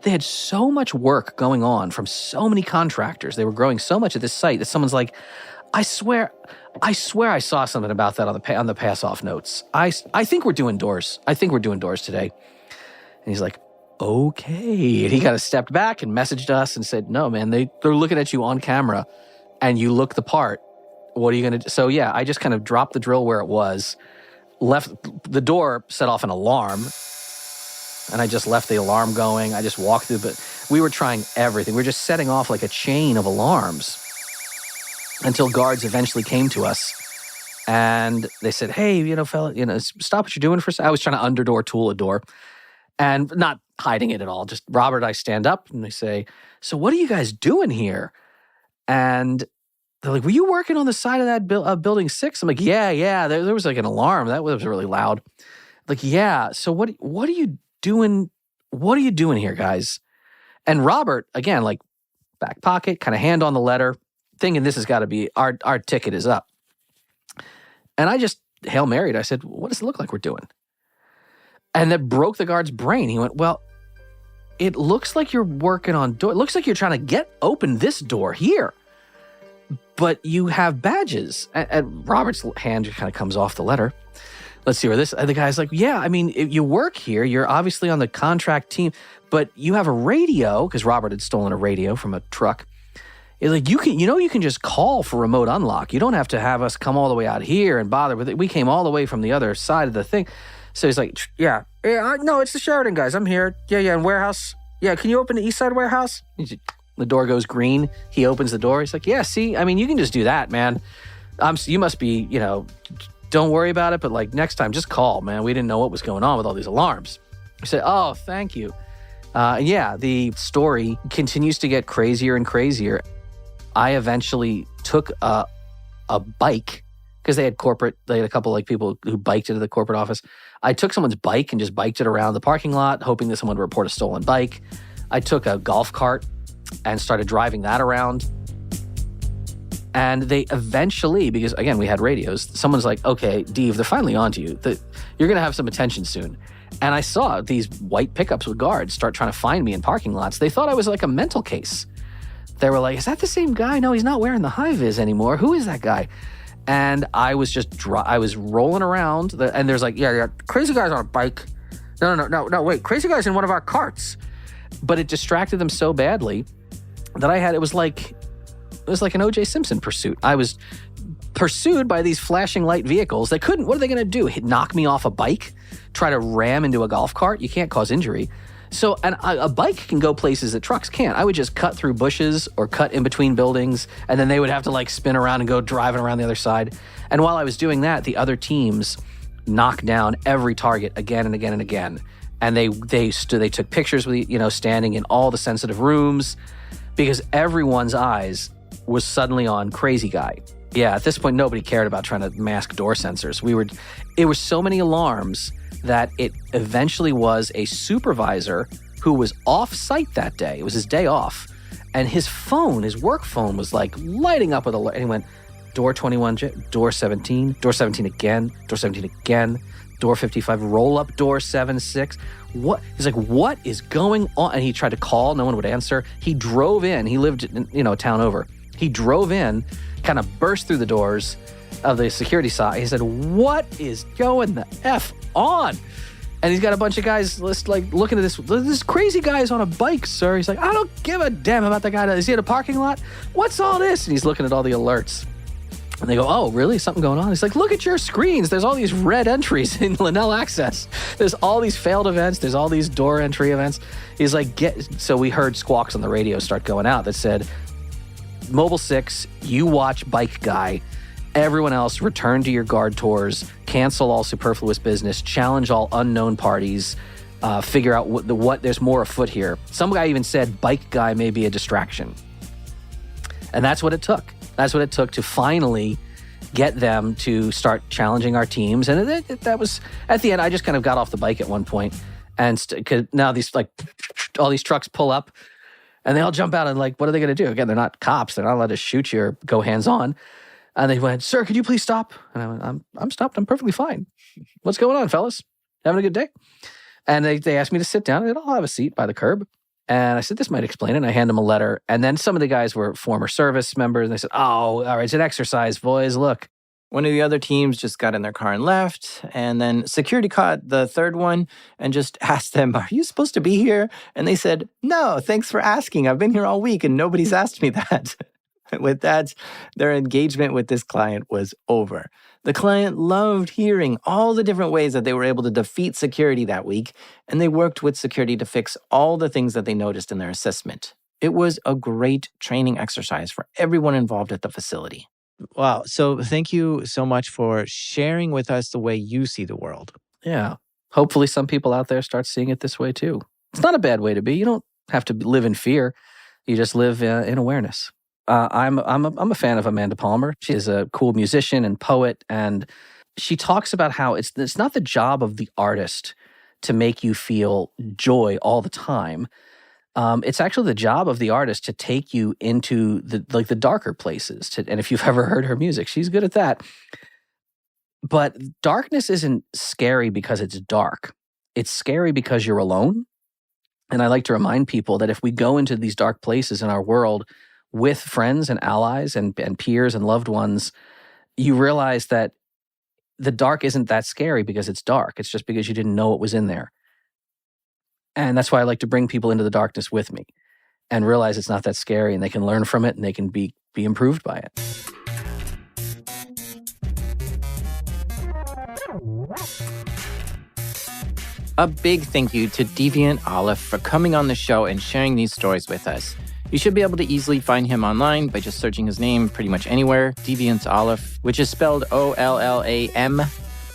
they had so much work going on from so many contractors. They were growing so much at this site that someone's like, I swear I saw something about that on the pass-off notes. I think we're doing doors. I think we're doing doors today. And he's like, okay. And he kind of stepped back and messaged us and said, no, man, they're looking at you on camera, and you look the part. What are you going to do? So, yeah, I just kind of dropped the drill where it was. Left the door, set off an alarm, and I just left the alarm going. I just walked through, but we were trying everything. We were just setting off like a chain of alarms. until guards eventually came to us. And they said, hey, fella, stop what you're doing for a second. I was trying to underdoor tool a door and not hiding it at all. Just Robert and I stand up and they say, so what are you guys doing here? And they're like, were you working on the side of that building 6? I'm like, yeah. There was like an alarm. That was really loud. Like, yeah. So what are you doing? What are you doing here, guys? And Robert, again, like back pocket, kind of hand on the letter, thinking this has got to be our ticket is up. And I just Hail Married. I said, what does it look like we're doing? And that broke the guard's brain. He went, well, it looks like you're working on door. It looks like you're trying to open this door here. But you have badges. And Robert's hand just kind of comes off the letter. Let's see where this, the guy's like, yeah, I mean, you work here. You're obviously on the contract team, but you have a radio, because Robert had stolen a radio from a truck. It's like, you can just call for remote unlock. You don't have to have us come all the way out here and bother with it. We came all the way from the other side of the thing. So he's like, no, it's the Sheridan guys. I'm here. Yeah, in warehouse. Yeah, can you open the East Side warehouse? The door goes green. He opens the door. He's like, yeah, see, I mean, you can just do that, man. You must be, don't worry about it, but like next time, just call, man. We didn't know what was going on with all these alarms. I said, oh, thank you. Yeah, the story continues to get crazier and crazier. I eventually took a bike, because they had a couple like people who biked into the corporate office. I took someone's bike and just biked it around the parking lot, hoping that someone would report a stolen bike. I took a golf cart and started driving that around. And they eventually, because again, we had radios, someone's like, okay, Dave, they're finally onto you. You're going to have some attention soon. And I saw these white pickups with guards start trying to find me in parking lots. They thought I was like a mental case. They were like, is that the same guy? No, he's not wearing the high-vis anymore. Who is that guy? And I was I was rolling around, and there's like, yeah, crazy guy's on a bike. No, wait, crazy guy's in one of our carts. But it distracted them so badly that it was like an O.J. Simpson pursuit. I was pursued by these flashing light vehicles that what are they going to do? Knock me off a bike? Try to ram into a golf cart? You can't cause injury. So a bike can go places that trucks can't. I would just cut through bushes or cut in between buildings, and then they would have to like spin around and go driving around the other side. And while I was doing that, the other teams knocked down every target again and again and again. And they took pictures with standing in all the sensitive rooms, because everyone's eyes was suddenly on crazy guy. Yeah, at this point, nobody cared about trying to mask door sensors. It was so many alarms that it eventually was a supervisor who was off site that day. It was his day off. And his work phone was like lighting up with alert. And he went, door 21, door 17 again, door 17 again, door 55, roll up door 76. What? He's like, what is going on? And he tried to call. No one would answer. He drove in. He lived, a town over. He drove in, kind of burst through the doors of the security side. He said, what is going the F on? And he's got a bunch of guys looking at this crazy guy's on a bike, sir. He's like, I don't give a damn about the guy. Is he in a parking lot? What's all this? And he's looking at all the alerts. And they go, oh, really? Something going on? He's like, look at your screens. There's all these red entries in Linnell Access. There's all these failed events. There's all these door entry events. He's like, so we heard squawks on the radio start going out that said, Mobile 6, you watch Bike Guy. Everyone else, return to your guard tours, cancel all superfluous business, challenge all unknown parties, figure out what there's more afoot here. Some guy even said Bike Guy may be a distraction. And that's what it took. That's what it took to finally get them to start challenging our teams. And that was, at the end, I just kind of got off the bike at one point. And now all these trucks pull up and they all jump out and like, what are they going to do? Again, they're not cops. They're not allowed to shoot you or go hands-on. And they went, sir, could you please stop? And I went, I'm stopped. I'm perfectly fine. What's going on, fellas? Having a good day? And they asked me to sit down. And I'll have a seat by the curb. And I said, this might explain it. And I hand them a letter. And then some of the guys were former service members. And they said, oh, all right, it's an exercise, boys. Look. One of the other teams just got in their car and left. And then security caught the third one and just asked them, are you supposed to be here? And they said, no, thanks for asking. I've been here all week and nobody's asked me that. With that, their engagement with this client was over. The client loved hearing all the different ways that they were able to defeat security that week, and they worked with security to fix all the things that they noticed in their assessment. It was a great training exercise for everyone involved at the facility. Wow. So thank you so much for sharing with us the way you see the world. Yeah. Hopefully some people out there start seeing it this way too. It's not a bad way to be. You don't have to live in fear. You just live in awareness. I'm a fan of Amanda Palmer. She is a cool musician and poet, and she talks about how it's not the job of the artist to make you feel joy all the time. It's actually the job of the artist to take you into the darker places. And if you've ever heard her music, she's good at that. But darkness isn't scary because it's dark. It's scary because you're alone. And I like to remind people that if we go into these dark places in our world with friends and allies and peers and loved ones, you realize that the dark isn't that scary because it's dark. It's just because you didn't know it was in there. And that's why I like to bring people into the darkness with me and realize it's not that scary, and they can learn from it and they can be improved by it. A big thank you to Deviant Ollam for coming on the show and sharing these stories with us. You should be able to easily find him online by just searching his name pretty much anywhere, Deviant Ollam, which is spelled Ollam.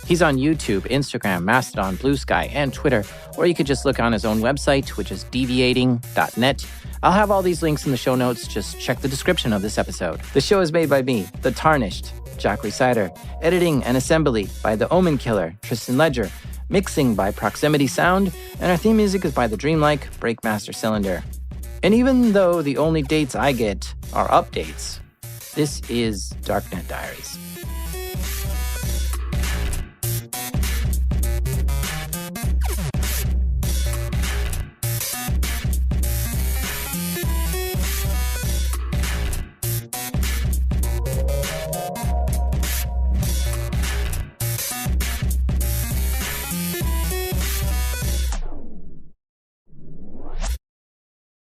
He's on YouTube, Instagram, Mastodon, Blue Sky, and Twitter, or you could just look on his own website, which is deviating.net. I'll have all these links in the show notes. Just check the description of this episode. The show is made by me, The Tarnished, Jack Resider. Editing and assembly by The Omen Killer, Tristan Ledger. Mixing by Proximity Sound. And our theme music is by the dreamlike Breakmaster Cylinder. And even though the only dates I get are updates, this is Darknet Diaries.